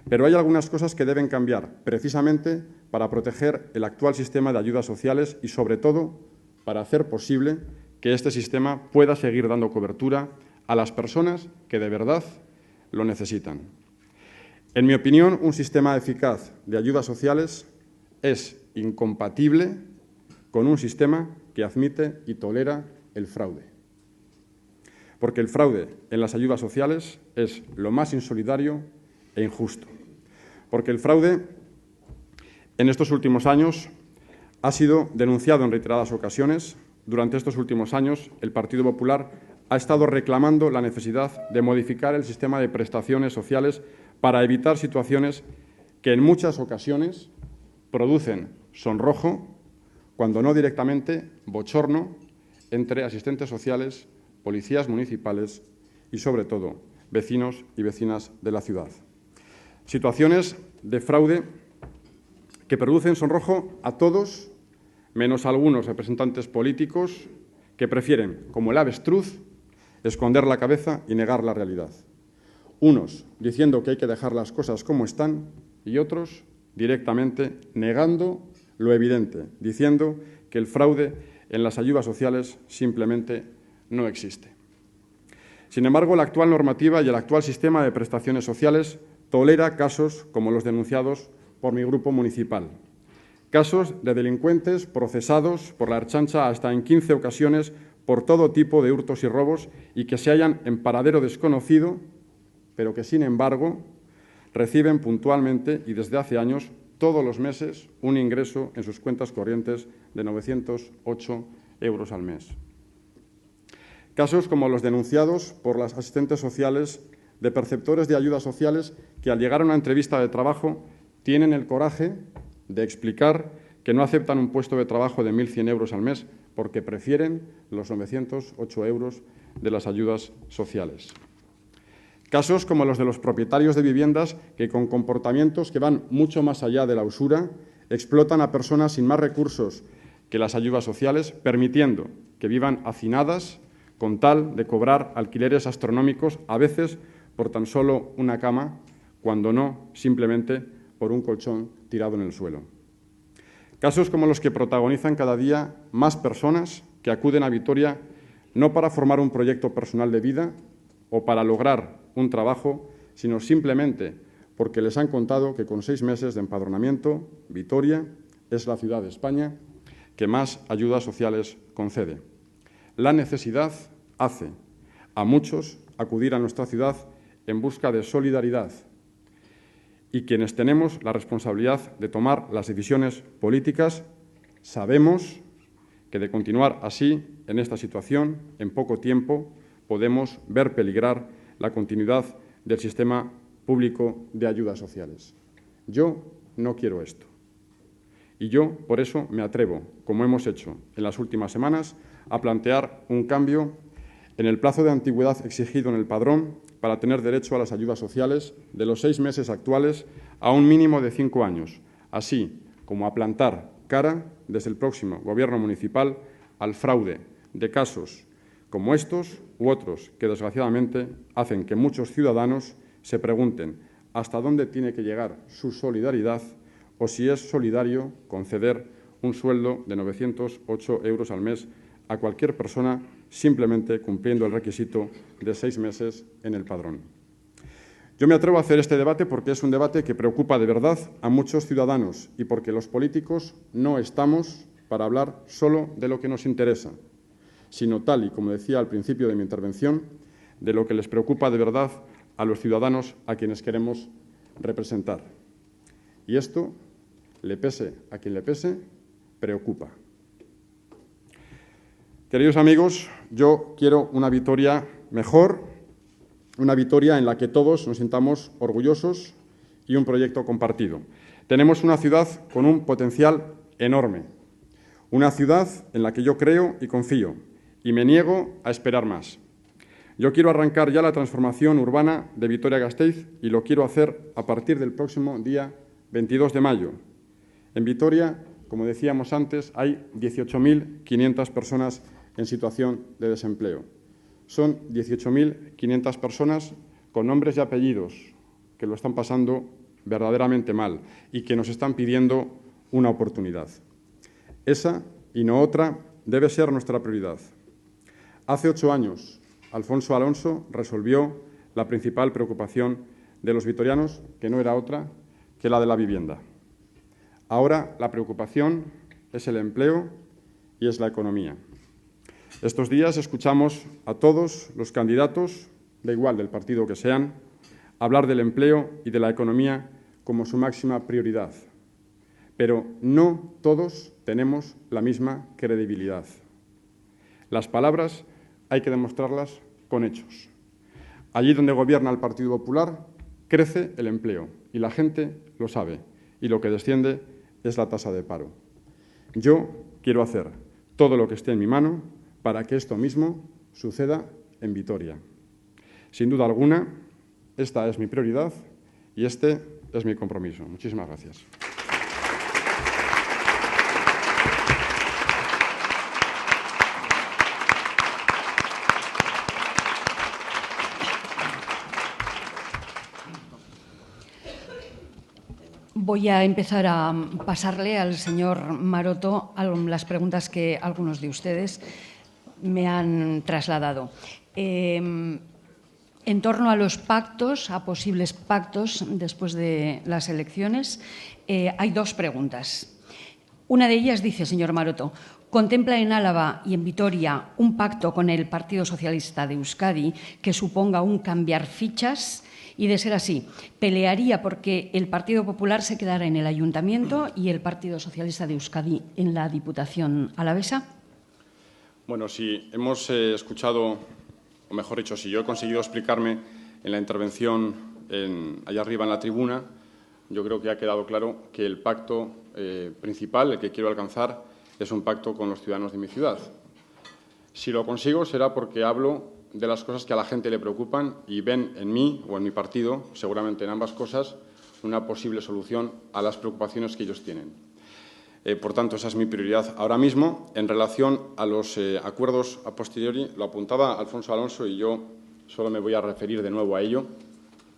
Pero hay algunas cosas que deben cambiar, precisamente para proteger el actual sistema de ayudas sociales y, sobre todo, para hacer posible que este sistema pueda seguir dando cobertura a las personas que de verdad lo necesitan. En mi opinión, un sistema eficaz de ayudas sociales es incompatible con un sistema que admite y tolera el fraude. Porque el fraude en las ayudas sociales es lo más insolidario e injusto. Porque el fraude en estos últimos años ha sido denunciado en reiteradas ocasiones. Durante estos últimos años, el Partido Popular ha estado reclamando la necesidad de modificar el sistema de prestaciones sociales para evitar situaciones que en muchas ocasiones producen sonrojo, cuando no directamente bochorno, entre asistentes sociales, policías municipales y, sobre todo, vecinos y vecinas de la ciudad. Situaciones de fraude que producen sonrojo a todos, menos a algunos representantes políticos que prefieren, como el avestruz, esconder la cabeza y negar la realidad. Unos diciendo que hay que dejar las cosas como están y otros directamente negando lo evidente, diciendo que el fraude en las ayudas sociales simplemente no existe. Sin embargo, la actual normativa y el actual sistema de prestaciones sociales tolera casos como los denunciados por mi grupo municipal. Casos de delincuentes procesados por la Ertzaintza hasta en 15 ocasiones por todo tipo de hurtos y robos y que se hallan en paradero desconocido, pero que, sin embargo, reciben puntualmente y desde hace años, todos los meses, un ingreso en sus cuentas corrientes de 908 euros al mes. Casos como los denunciados por las asistentes sociales de perceptores de ayudas sociales que, al llegar a una entrevista de trabajo, tienen el coraje de explicar que no aceptan un puesto de trabajo de 1.100 euros al mes porque prefieren los 908 euros de las ayudas sociales. Casos como los de los propietarios de viviendas que, con comportamientos que van mucho más allá de la usura, explotan a personas sin más recursos que las ayudas sociales, permitiendo que vivan hacinadas con tal de cobrar alquileres astronómicos, a veces por tan solo una cama, cuando no simplemente por un colchón tirado en el suelo. Casos como los que protagonizan cada día más personas que acuden a Vitoria no para formar un proyecto personal de vida o para lograr un trabajo, sino simplemente porque les han contado que con 6 meses de empadronamiento, Vitoria es la ciudad de España que más ayudas sociales concede. La necesidad hace a muchos acudir a nuestra ciudad en busca de solidaridad y quienes tenemos la responsabilidad de tomar las decisiones políticas sabemos que de continuar así en esta situación, en poco tiempo podemos ver peligrar la continuidad del sistema público de ayudas sociales. Yo no quiero esto. Y yo, por eso, me atrevo, como hemos hecho en las últimas semanas, a plantear un cambio en el plazo de antigüedad exigido en el padrón para tener derecho a las ayudas sociales de los 6 meses actuales a un mínimo de 5 años, así como a plantar cara desde el próximo Gobierno municipal al fraude de casos como estos u otros que, desgraciadamente, hacen que muchos ciudadanos se pregunten hasta dónde tiene que llegar su solidaridad o si es solidario conceder un sueldo de 908 euros al mes a cualquier persona simplemente cumpliendo el requisito de 6 meses en el padrón. Yo me atrevo a hacer este debate porque es un debate que preocupa de verdad a muchos ciudadanos y porque los políticos no estamos para hablar solo de lo que nos interesa, sino, tal y como decía al principio de mi intervención, de lo que les preocupa de verdad a los ciudadanos a quienes queremos representar. Y esto, le pese a quien le pese, preocupa. Queridos amigos, yo quiero una Vitoria mejor, una Vitoria en la que todos nos sintamos orgullosos y un proyecto compartido. Tenemos una ciudad con un potencial enorme, una ciudad en la que yo creo y confío, y me niego a esperar más. Yo quiero arrancar ya la transformación urbana de Vitoria-Gasteiz y lo quiero hacer a partir del próximo día 22 de mayo. En Vitoria, como decíamos antes, hay 18.500 personas en situación de desempleo. Son 18.500 personas con nombres y apellidos que lo están pasando verdaderamente mal y que nos están pidiendo una oportunidad. Esa, y no otra, debe ser nuestra prioridad. Hace 8 años, Alfonso Alonso resolvió la principal preocupación de los vitorianos, que no era otra que la de la vivienda. Ahora la preocupación es el empleo y es la economía. Estos días escuchamos a todos los candidatos, da igual del partido que sean, hablar del empleo y de la economía como su máxima prioridad. Pero no todos tenemos la misma credibilidad. Las palabras hay que demostrarlas con hechos. Allí donde gobierna el Partido Popular, crece el empleo y la gente lo sabe, y lo que desciende es la tasa de paro. Yo quiero hacer todo lo que esté en mi mano para que esto mismo suceda en Vitoria. Sin duda alguna, esta es mi prioridad y este es mi compromiso. Muchísimas gracias. Voy a empezar a pasarle al señor Maroto las preguntas que algunos de ustedes me han trasladado. En torno a los pactos, a posibles pactos después de las elecciones, hay 2 preguntas. Una de ellas dice, señor Maroto, ¿contempla en Álava y en Vitoria un pacto con el Partido Socialista de Euskadi que suponga un cambiar fichas? Y, de ser así, ¿pelearía porque el Partido Popular se quedara en el Ayuntamiento y el Partido Socialista de Euskadi en la Diputación alavesa? Bueno, si hemos escuchado, o mejor dicho, si yo he conseguido explicarme en la intervención allá arriba en la tribuna, yo creo que ha quedado claro que el pacto principal, el que quiero alcanzar, es un pacto con los ciudadanos de mi ciudad. Si lo consigo será porque hablo de las cosas que a la gente le preocupan y ven en mí o en mi partido, seguramente en ambas cosas, una posible solución a las preocupaciones que ellos tienen. Por tanto, esa es mi prioridad ahora mismo. En relación a los acuerdos a posteriori, lo apuntaba Alfonso Alonso y yo solo me voy a referir de nuevo a ello.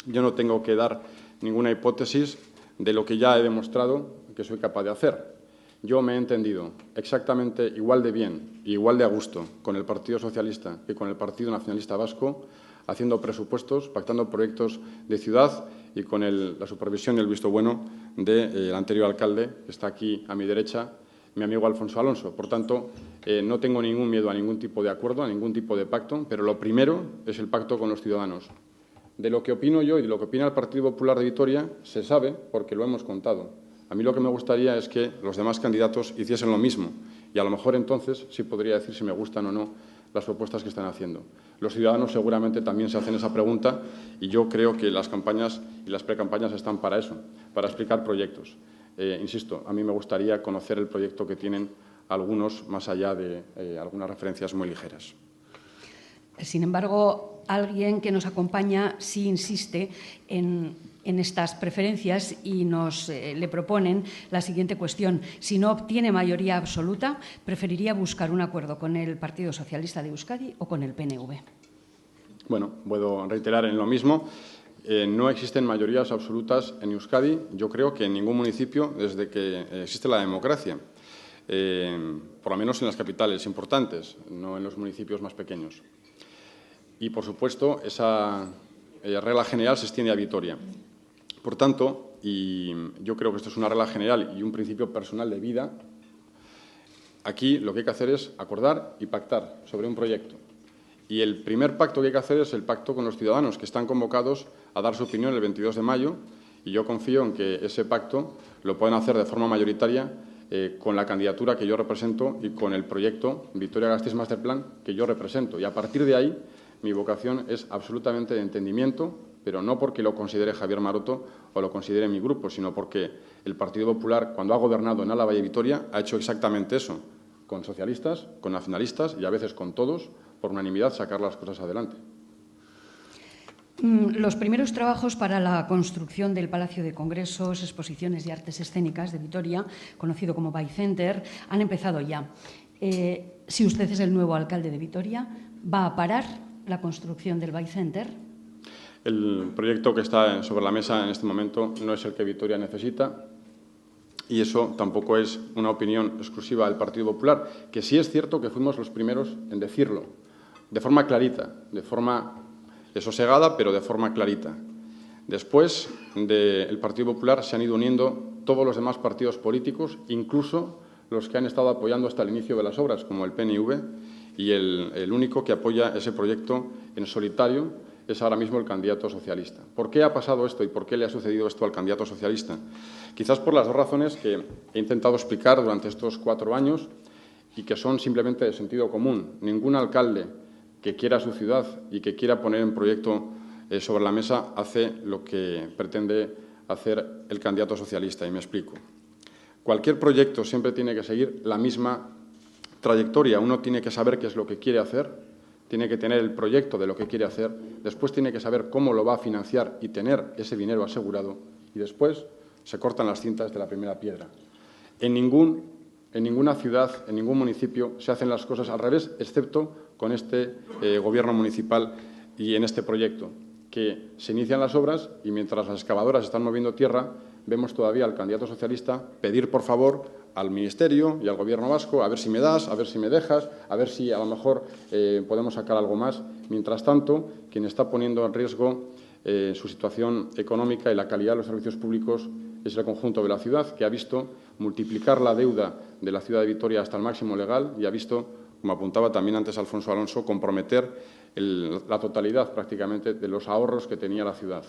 Yo no tengo que dar ninguna hipótesis de lo que ya he demostrado que soy capaz de hacer. Yo me he entendido exactamente igual de bien y igual de a gusto con el Partido Socialista que con el Partido Nacionalista Vasco, haciendo presupuestos, pactando proyectos de ciudad y con la supervisión y el visto bueno del anterior alcalde, que está aquí a mi derecha, mi amigo Alfonso Alonso. Por tanto, no tengo ningún miedo a ningún tipo de acuerdo, a ningún tipo de pacto, pero lo primero es el pacto con los ciudadanos. De lo que opino yo y de lo que opina el Partido Popular de Vitoria se sabe porque lo hemos contado. A mí lo que me gustaría es que los demás candidatos hiciesen lo mismo y a lo mejor entonces sí podría decir si me gustan o no las propuestas que están haciendo. Los ciudadanos seguramente también se hacen esa pregunta y yo creo que las campañas y las precampañas están para eso, para explicar proyectos. Insisto, a mí me gustaría conocer el proyecto que tienen algunos más allá de algunas referencias muy ligeras. Sin embargo, alguien que nos acompaña sí insiste en estas preferencias y le proponen la siguiente cuestión. Si no obtiene mayoría absoluta, ¿preferiría buscar un acuerdo con el Partido Socialista de Euskadi o con el PNV? Bueno, puedo reiterar en lo mismo. No existen mayorías absolutas en Euskadi, yo creo que en ningún municipio desde que existe la democracia, por lo menos en las capitales importantes, no en los municipios más pequeños. Y, por supuesto, esa regla general se extiende a Vitoria. Por tanto, y yo creo que esto es una regla general y un principio personal de vida, aquí lo que hay que hacer es acordar y pactar sobre un proyecto. Y el primer pacto que hay que hacer es el pacto con los ciudadanos, que están convocados a dar su opinión el 22 de mayo, y yo confío en que ese pacto lo puedan hacer de forma mayoritaria con la candidatura que yo represento y con el proyecto Vitoria-Gasteiz Masterplan que yo represento. Y a partir de ahí, mi vocación es absolutamente de entendimiento, pero no porque lo considere Javier Maroto o lo considere mi grupo, sino porque el Partido Popular, cuando ha gobernado en Álava y Vitoria, ha hecho exactamente eso, con socialistas, con nacionalistas y a veces con todos, por unanimidad, sacar las cosas adelante. Los primeros trabajos para la construcción del Palacio de Congresos, Exposiciones y Artes Escénicas de Vitoria, conocido como Bicenter, han empezado ya. Si usted es el nuevo alcalde de Vitoria, ¿va a parar la construcción del Bicenter? El proyecto que está sobre la mesa en este momento no es el que Vitoria necesita y eso tampoco es una opinión exclusiva del Partido Popular, que sí es cierto que fuimos los primeros en decirlo, de forma clarita, de forma sosegada, pero de forma clarita. Después del Partido Popular se han ido uniendo todos los demás partidos políticos, incluso los que han estado apoyando hasta el inicio de las obras, como el PNV, y el único que apoya ese proyecto en solitario es ahora mismo el candidato socialista. ¿Por qué ha pasado esto y por qué le ha sucedido esto al candidato socialista? Quizás por las dos razones que he intentado explicar durante estos 4 años y que son simplemente de sentido común. Ningún alcalde que quiera su ciudad y que quiera poner un proyecto sobre la mesa hace lo que pretende hacer el candidato socialista, y me explico. Cualquier proyecto siempre tiene que seguir la misma trayectoria. Uno tiene que saber qué es lo que quiere hacer, tiene que tener el proyecto de lo que quiere hacer, después tiene que saber cómo lo va a financiar y tener ese dinero asegurado, y después se cortan las cintas de la primera piedra. En ninguna ciudad, en ningún municipio se hacen las cosas al revés, excepto con este Gobierno municipal y en este proyecto, que se inician las obras y mientras las excavadoras están moviendo tierra, vemos todavía al candidato socialista pedir, por favor, al Ministerio y al Gobierno vasco, a ver si me das, a ver si me dejas, a ver si a lo mejor podemos sacar algo más. Mientras tanto, quien está poniendo en riesgo su situación económica y la calidad de los servicios públicos es el conjunto de la ciudad, que ha visto multiplicar la deuda de la ciudad de Vitoria hasta el máximo legal y ha visto, como apuntaba también antes Alfonso Alonso, comprometer la totalidad prácticamente de los ahorros que tenía la ciudad.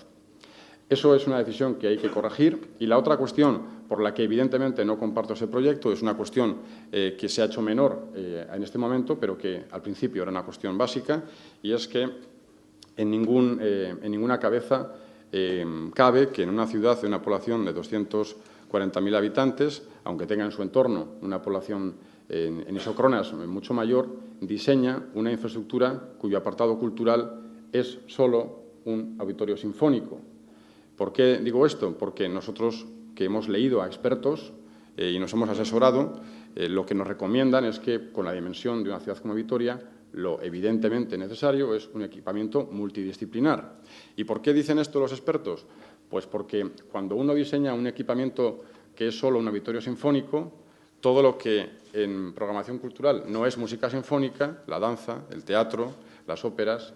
Eso es una decisión que hay que corregir. Y la otra cuestión por la que evidentemente no comparto ese proyecto es una cuestión que se ha hecho menor en este momento, pero que al principio era una cuestión básica, y es que en ninguna cabeza cabe que en una ciudad de una población de 240.000 habitantes, aunque tenga en su entorno una población en isócronas mucho mayor, diseña una infraestructura cuyo apartado cultural es solo un auditorio sinfónico. ¿Por qué digo esto? Porque nosotros, que hemos leído a expertos y nos hemos asesorado, lo que nos recomiendan es que, con la dimensión de una ciudad como Vitoria, lo evidentemente necesario es un equipamiento multidisciplinar. ¿Y por qué dicen esto los expertos? Pues porque cuando uno diseña un equipamiento que es solo un auditorio sinfónico, todo lo que en programación cultural no es música sinfónica, la danza, el teatro, las óperas,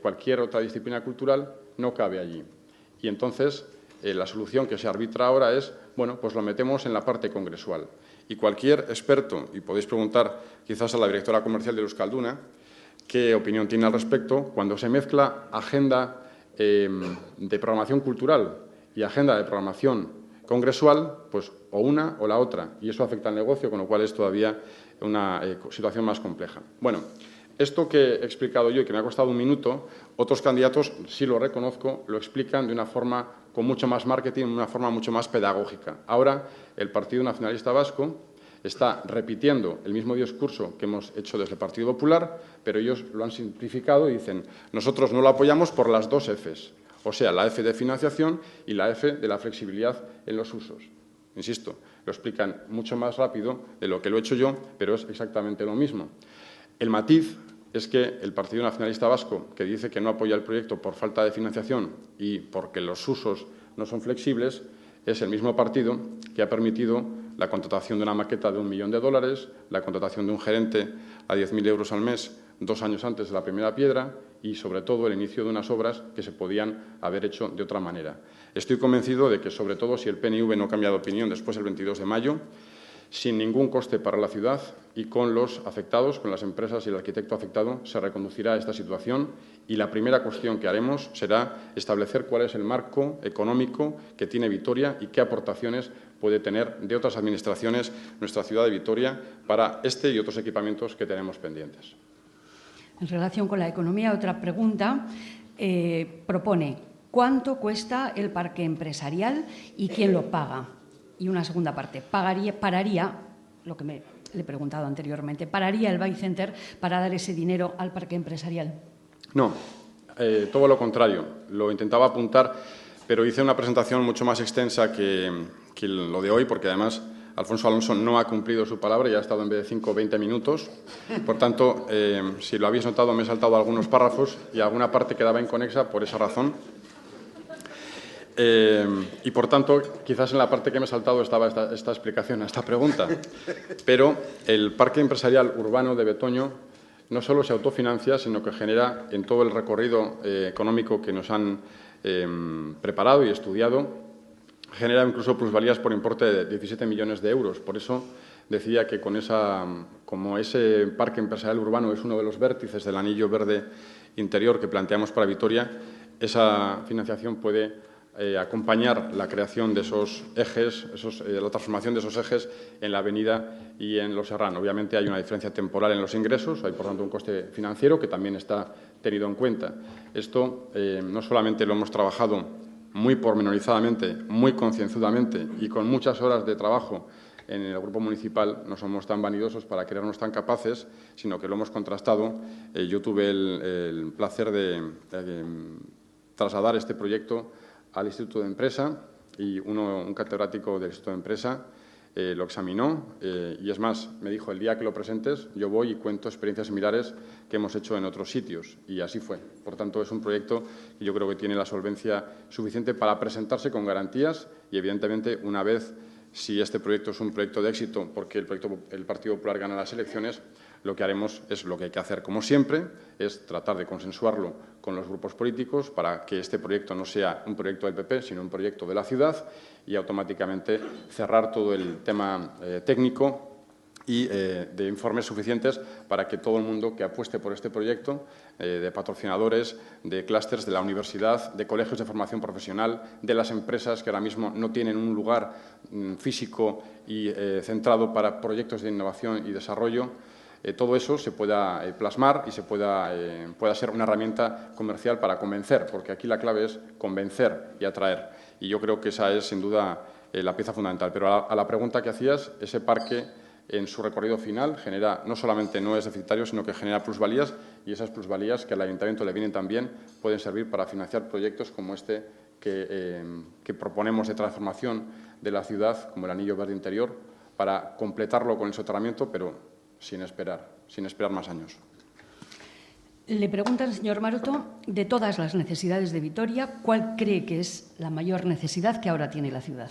cualquier otra disciplina cultural, no cabe allí. Y entonces la solución que se arbitra ahora es, bueno, pues lo metemos en la parte congresual. Y cualquier experto, y podéis preguntar quizás a la directora comercial de Euskalduna, qué opinión tiene al respecto, cuando se mezcla agenda de programación cultural y agenda de programación congresual, pues o una o la otra, y eso afecta al negocio, con lo cual es todavía una situación más compleja. Bueno, esto que he explicado yo y que me ha costado un minuto, otros candidatos, sí lo reconozco, lo explican de una forma con mucho más marketing, de una forma mucho más pedagógica. Ahora, el Partido Nacionalista Vasco está repitiendo el mismo discurso que hemos hecho desde el Partido Popular, pero ellos lo han simplificado y dicen nosotros no lo apoyamos por las dos Fs, o sea, la F de financiación y la F de la flexibilidad en los usos. Insisto, lo explican mucho más rápido de lo que lo he hecho yo, pero es exactamente lo mismo. El matiz es que el Partido Nacionalista Vasco, que dice que no apoya el proyecto por falta de financiación y porque los usos no son flexibles, es el mismo partido que ha permitido la contratación de una maqueta de $1 millón, la contratación de un gerente a 10.000 euros al mes 2 años antes de la primera piedra y, sobre todo, el inicio de unas obras que se podían haber hecho de otra manera. Estoy convencido de que, sobre todo, si el PNV no cambia de opinión después del 22 de mayo, sin ningún coste para la ciudad y con los afectados, con las empresas y el arquitecto afectado, se reconducirá esta situación y la primera cuestión que haremos será establecer cuál es el marco económico que tiene Vitoria y qué aportaciones puede tener de otras administraciones nuestra ciudad de Vitoria para este y otros equipamientos que tenemos pendientes. En relación con la economía, otra pregunta propone ¿cuánto cuesta el parque empresarial y quién lo paga? Y una segunda parte, ¿pararía, lo que le he preguntado anteriormente, pararía el Bicenter para dar ese dinero al parque empresarial? No, todo lo contrario. Lo intentaba apuntar, pero hice una presentación mucho más extensa que lo de hoy, porque además Alfonso Alonso no ha cumplido su palabra y ha estado en vez de 5 o 20 minutos. Por tanto, si lo habéis notado, me he saltado algunos párrafos y alguna parte quedaba inconexa por esa razón. Y, por tanto, quizás en la parte que me he saltado estaba esta explicación a esta pregunta. Pero el Parque Empresarial Urbano de Betoño no solo se autofinancia, sino que genera en todo el recorrido económico que nos han preparado y estudiado, genera incluso plusvalías por importe de 17 millones de euros. Por eso decía que como ese Parque Empresarial Urbano es uno de los vértices del anillo verde interior que planteamos para Vitoria, esa financiación puede acompañar la creación de esos ejes, la transformación de esos ejes en la avenida y en Los Serrano. Obviamente hay una diferencia temporal en los ingresos, hay por tanto un coste financiero que también está tenido en cuenta. Esto no solamente lo hemos trabajado muy pormenorizadamente, muy concienzudamente y con muchas horas de trabajo en el Grupo Municipal, no somos tan vanidosos para creernos tan capaces, sino que lo hemos contrastado. Yo tuve el placer de trasladar este proyecto al Instituto de Empresa y un catedrático del Instituto de Empresa lo examinó y, es más, me dijo, el día que lo presentes yo voy y cuento experiencias similares que hemos hecho en otros sitios, y así fue. Por tanto, es un proyecto que yo creo que tiene la solvencia suficiente para presentarse con garantías y, evidentemente, una vez, si este proyecto es un proyecto de éxito porque el Partido Popular gana las elecciones, lo que haremos es lo que hay que hacer, como siempre, es tratar de consensuarlo con los grupos políticos para que este proyecto no sea un proyecto del PP, sino un proyecto de la ciudad, y automáticamente cerrar todo el tema técnico y de informes suficientes para que todo el mundo que apueste por este proyecto, de patrocinadores, de clústeres de la universidad, de colegios de formación profesional, de las empresas que ahora mismo no tienen un lugar físico y centrado para proyectos de innovación y desarrollo, todo eso se pueda plasmar y pueda ser una herramienta comercial para convencer, porque aquí la clave es convencer y atraer. Y yo creo que esa es, sin duda, la pieza fundamental. Pero a la pregunta que hacías, ese parque, en su recorrido final, no solamente no es deficitario, sino que genera plusvalías, y esas plusvalías que al Ayuntamiento le vienen también pueden servir para financiar proyectos como este que proponemos de transformación de la ciudad, como el Anillo Verde Interior, para completarlo con el soterramiento, pero sin esperar más años. Le pregunta el señor Maroto, de todas las necesidades de Vitoria, ¿cuál cree que es la mayor necesidad que ahora tiene la ciudad?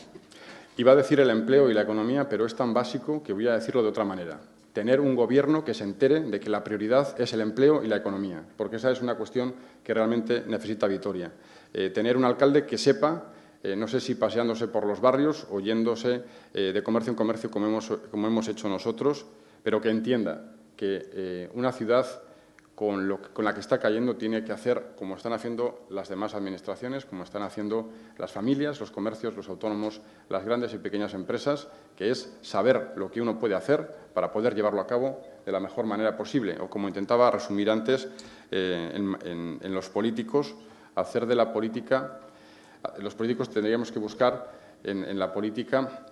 Iba a decir el empleo y la economía, pero es tan básico que voy a decirlo de otra manera. Tener un gobierno que se entere de que la prioridad es el empleo y la economía, porque esa es una cuestión que realmente necesita Vitoria. Tener un alcalde que sepa, no sé si paseándose por los barrios o yéndose de comercio en comercio como hemos hecho nosotros, pero que entienda que una ciudad con la que está cayendo tiene que hacer como están haciendo las demás administraciones, como están haciendo las familias, los comercios, los autónomos, las grandes y pequeñas empresas, que es saber lo que uno puede hacer para poder llevarlo a cabo de la mejor manera posible. O, como intentaba resumir antes, en los políticos, hacer de la política, los políticos tendríamos que buscar en la política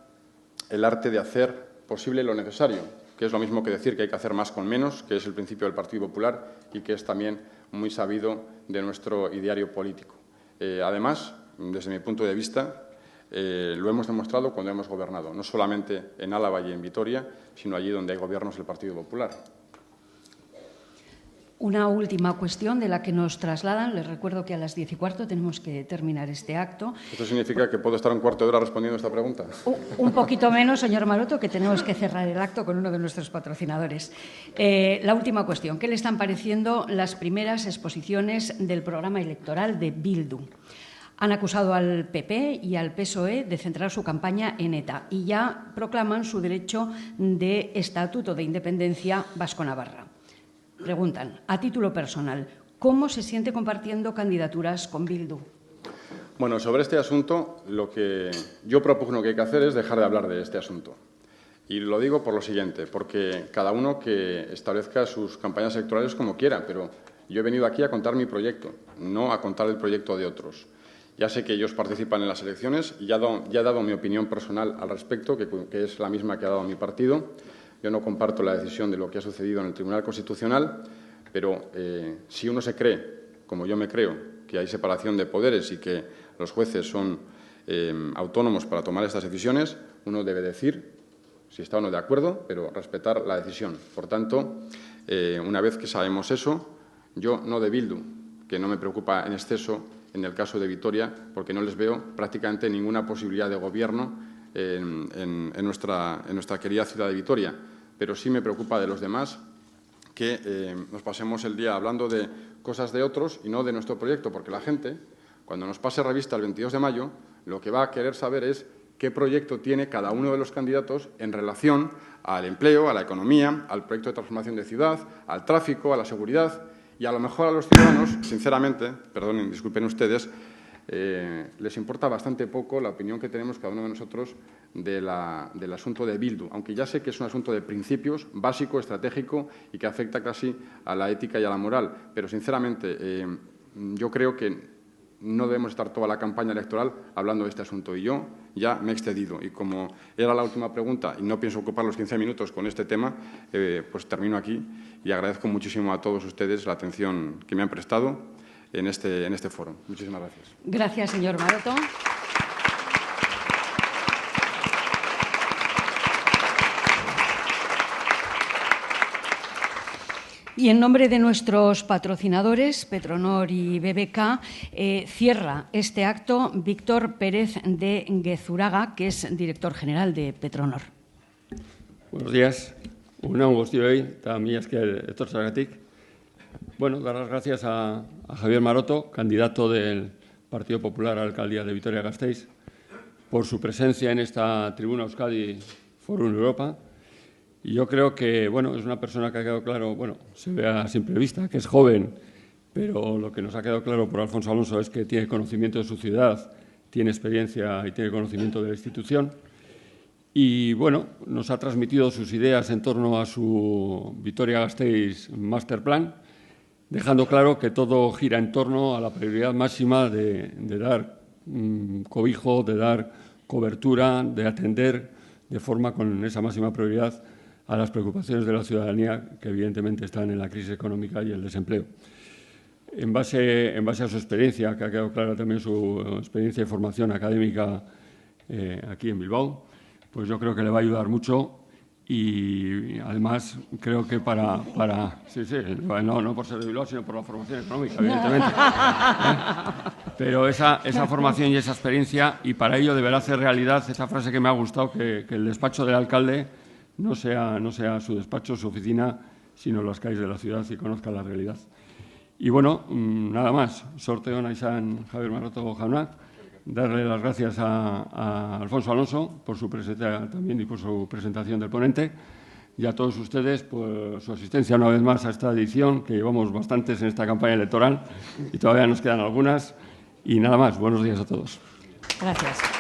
el arte de hacer posible lo necesario, que es lo mismo que decir que hay que hacer más con menos, que es el principio del Partido Popular y que es también muy sabido de nuestro ideario político. Además, desde mi punto de vista, lo hemos demostrado cuando hemos gobernado, no solamente en Álava y en Vitoria, sino allí donde hay gobiernos del Partido Popular. Una última cuestión de la que nos trasladan. Les recuerdo que a las 10:15 tenemos que terminar este acto. ¿Esto significa que puedo estar un cuarto de hora respondiendo a esta pregunta? Un poquito menos, señor Maroto, que tenemos que cerrar el acto con uno de nuestros patrocinadores. La última cuestión. ¿Qué le están pareciendo las primeras exposiciones del programa electoral de Bildu? Han acusado al PP y al PSOE de centrar su campaña en ETA y ya proclaman su derecho de estatuto de independencia vasco-navarra. Preguntan, a título personal, ¿cómo se siente compartiendo candidaturas con Bildu? Bueno, sobre este asunto, lo que yo propugno que hay que hacer es dejar de hablar de este asunto. Y lo digo por lo siguiente, porque cada uno que establezca sus campañas electorales como quiera, pero yo he venido aquí a contar mi proyecto, no a contar el proyecto de otros. Ya sé que ellos participan en las elecciones y ya he dado mi opinión personal al respecto, que es la misma que ha dado mi partido. Yo no comparto la decisión de lo que ha sucedido en el Tribunal Constitucional, pero si uno se cree, como yo me creo, que hay separación de poderes y que los jueces son autónomos para tomar estas decisiones, uno debe decir si está o no de acuerdo, pero respetar la decisión. Por tanto, una vez que sabemos eso, yo no de Bildu, que no me preocupa en exceso en el caso de Vitoria, porque no les veo prácticamente ninguna posibilidad de gobierno en nuestra querida ciudad de Vitoria, pero sí me preocupa de los demás que nos pasemos el día hablando de cosas de otros y no de nuestro proyecto, porque la gente, cuando nos pase revista el 22 de mayo, lo que va a querer saber es qué proyecto tiene cada uno de los candidatos en relación al empleo, a la economía, al proyecto de transformación de ciudad, al tráfico, a la seguridad. Y a lo mejor a los ciudadanos, sinceramente, perdonen, disculpen ustedes, les importa bastante poco la opinión que tenemos cada uno de nosotros del asunto de Bildu, aunque ya sé que es un asunto de principios, básico, estratégico y que afecta casi a la ética y a la moral. Pero, sinceramente, yo creo que no debemos estar toda la campaña electoral hablando de este asunto. Y yo ya me he excedido. Y como era la última pregunta y no pienso ocupar los 15 minutos con este tema, pues termino aquí y agradezco muchísimo a todos ustedes la atención que me han prestado en este foro. Muchísimas gracias. Gracias, señor Maroto. Y en nombre de nuestros patrocinadores, Petronor y BBK, cierra este acto Víctor Pérez de Gezuraga, que es director general de Petronor. Buenos días. Un guztioi eta mila esker etortzeagatik. Bueno, dar las gracias a Javier Maroto, candidato del Partido Popular a la alcaldía de Vitoria-Gasteiz, por su presencia en esta tribuna Euskadi Forum Europa. Y yo creo que, bueno, es una persona que ha quedado claro, bueno, se ve a simple vista, que es joven, pero lo que nos ha quedado claro por Alfonso Alonso es que tiene conocimiento de su ciudad, tiene experiencia y tiene conocimiento de la institución. Y, bueno, nos ha transmitido sus ideas en torno a su Vitoria-Gasteiz Master Plan, dejando claro que todo gira en torno a la prioridad máxima de dar cobijo, de dar cobertura, de atender de forma con esa máxima prioridad a las preocupaciones de la ciudadanía que evidentemente están en la crisis económica y el desempleo. En base a su experiencia, que ha quedado clara también su experiencia y formación académica aquí en Bilbao, pues yo creo que le va a ayudar mucho y además creo que no por ser de Bilbao, sino por la formación económica, evidentemente. Pero esa formación y esa experiencia, y para ello deberá hacer realidad esa frase que me ha gustado, que el despacho del alcalde no sea su despacho, su oficina, sino las calles de la ciudad y conozca la realidad. Y bueno, nada más. Sorteo Naizan Javier Maroto Jauna. Darle las gracias a Alfonso Alonso por su presencia también y por su presentación del ponente. Y a todos ustedes por su asistencia una vez más a esta edición, que llevamos bastantes en esta campaña electoral y todavía nos quedan algunas. Y nada más. Buenos días a todos. Gracias.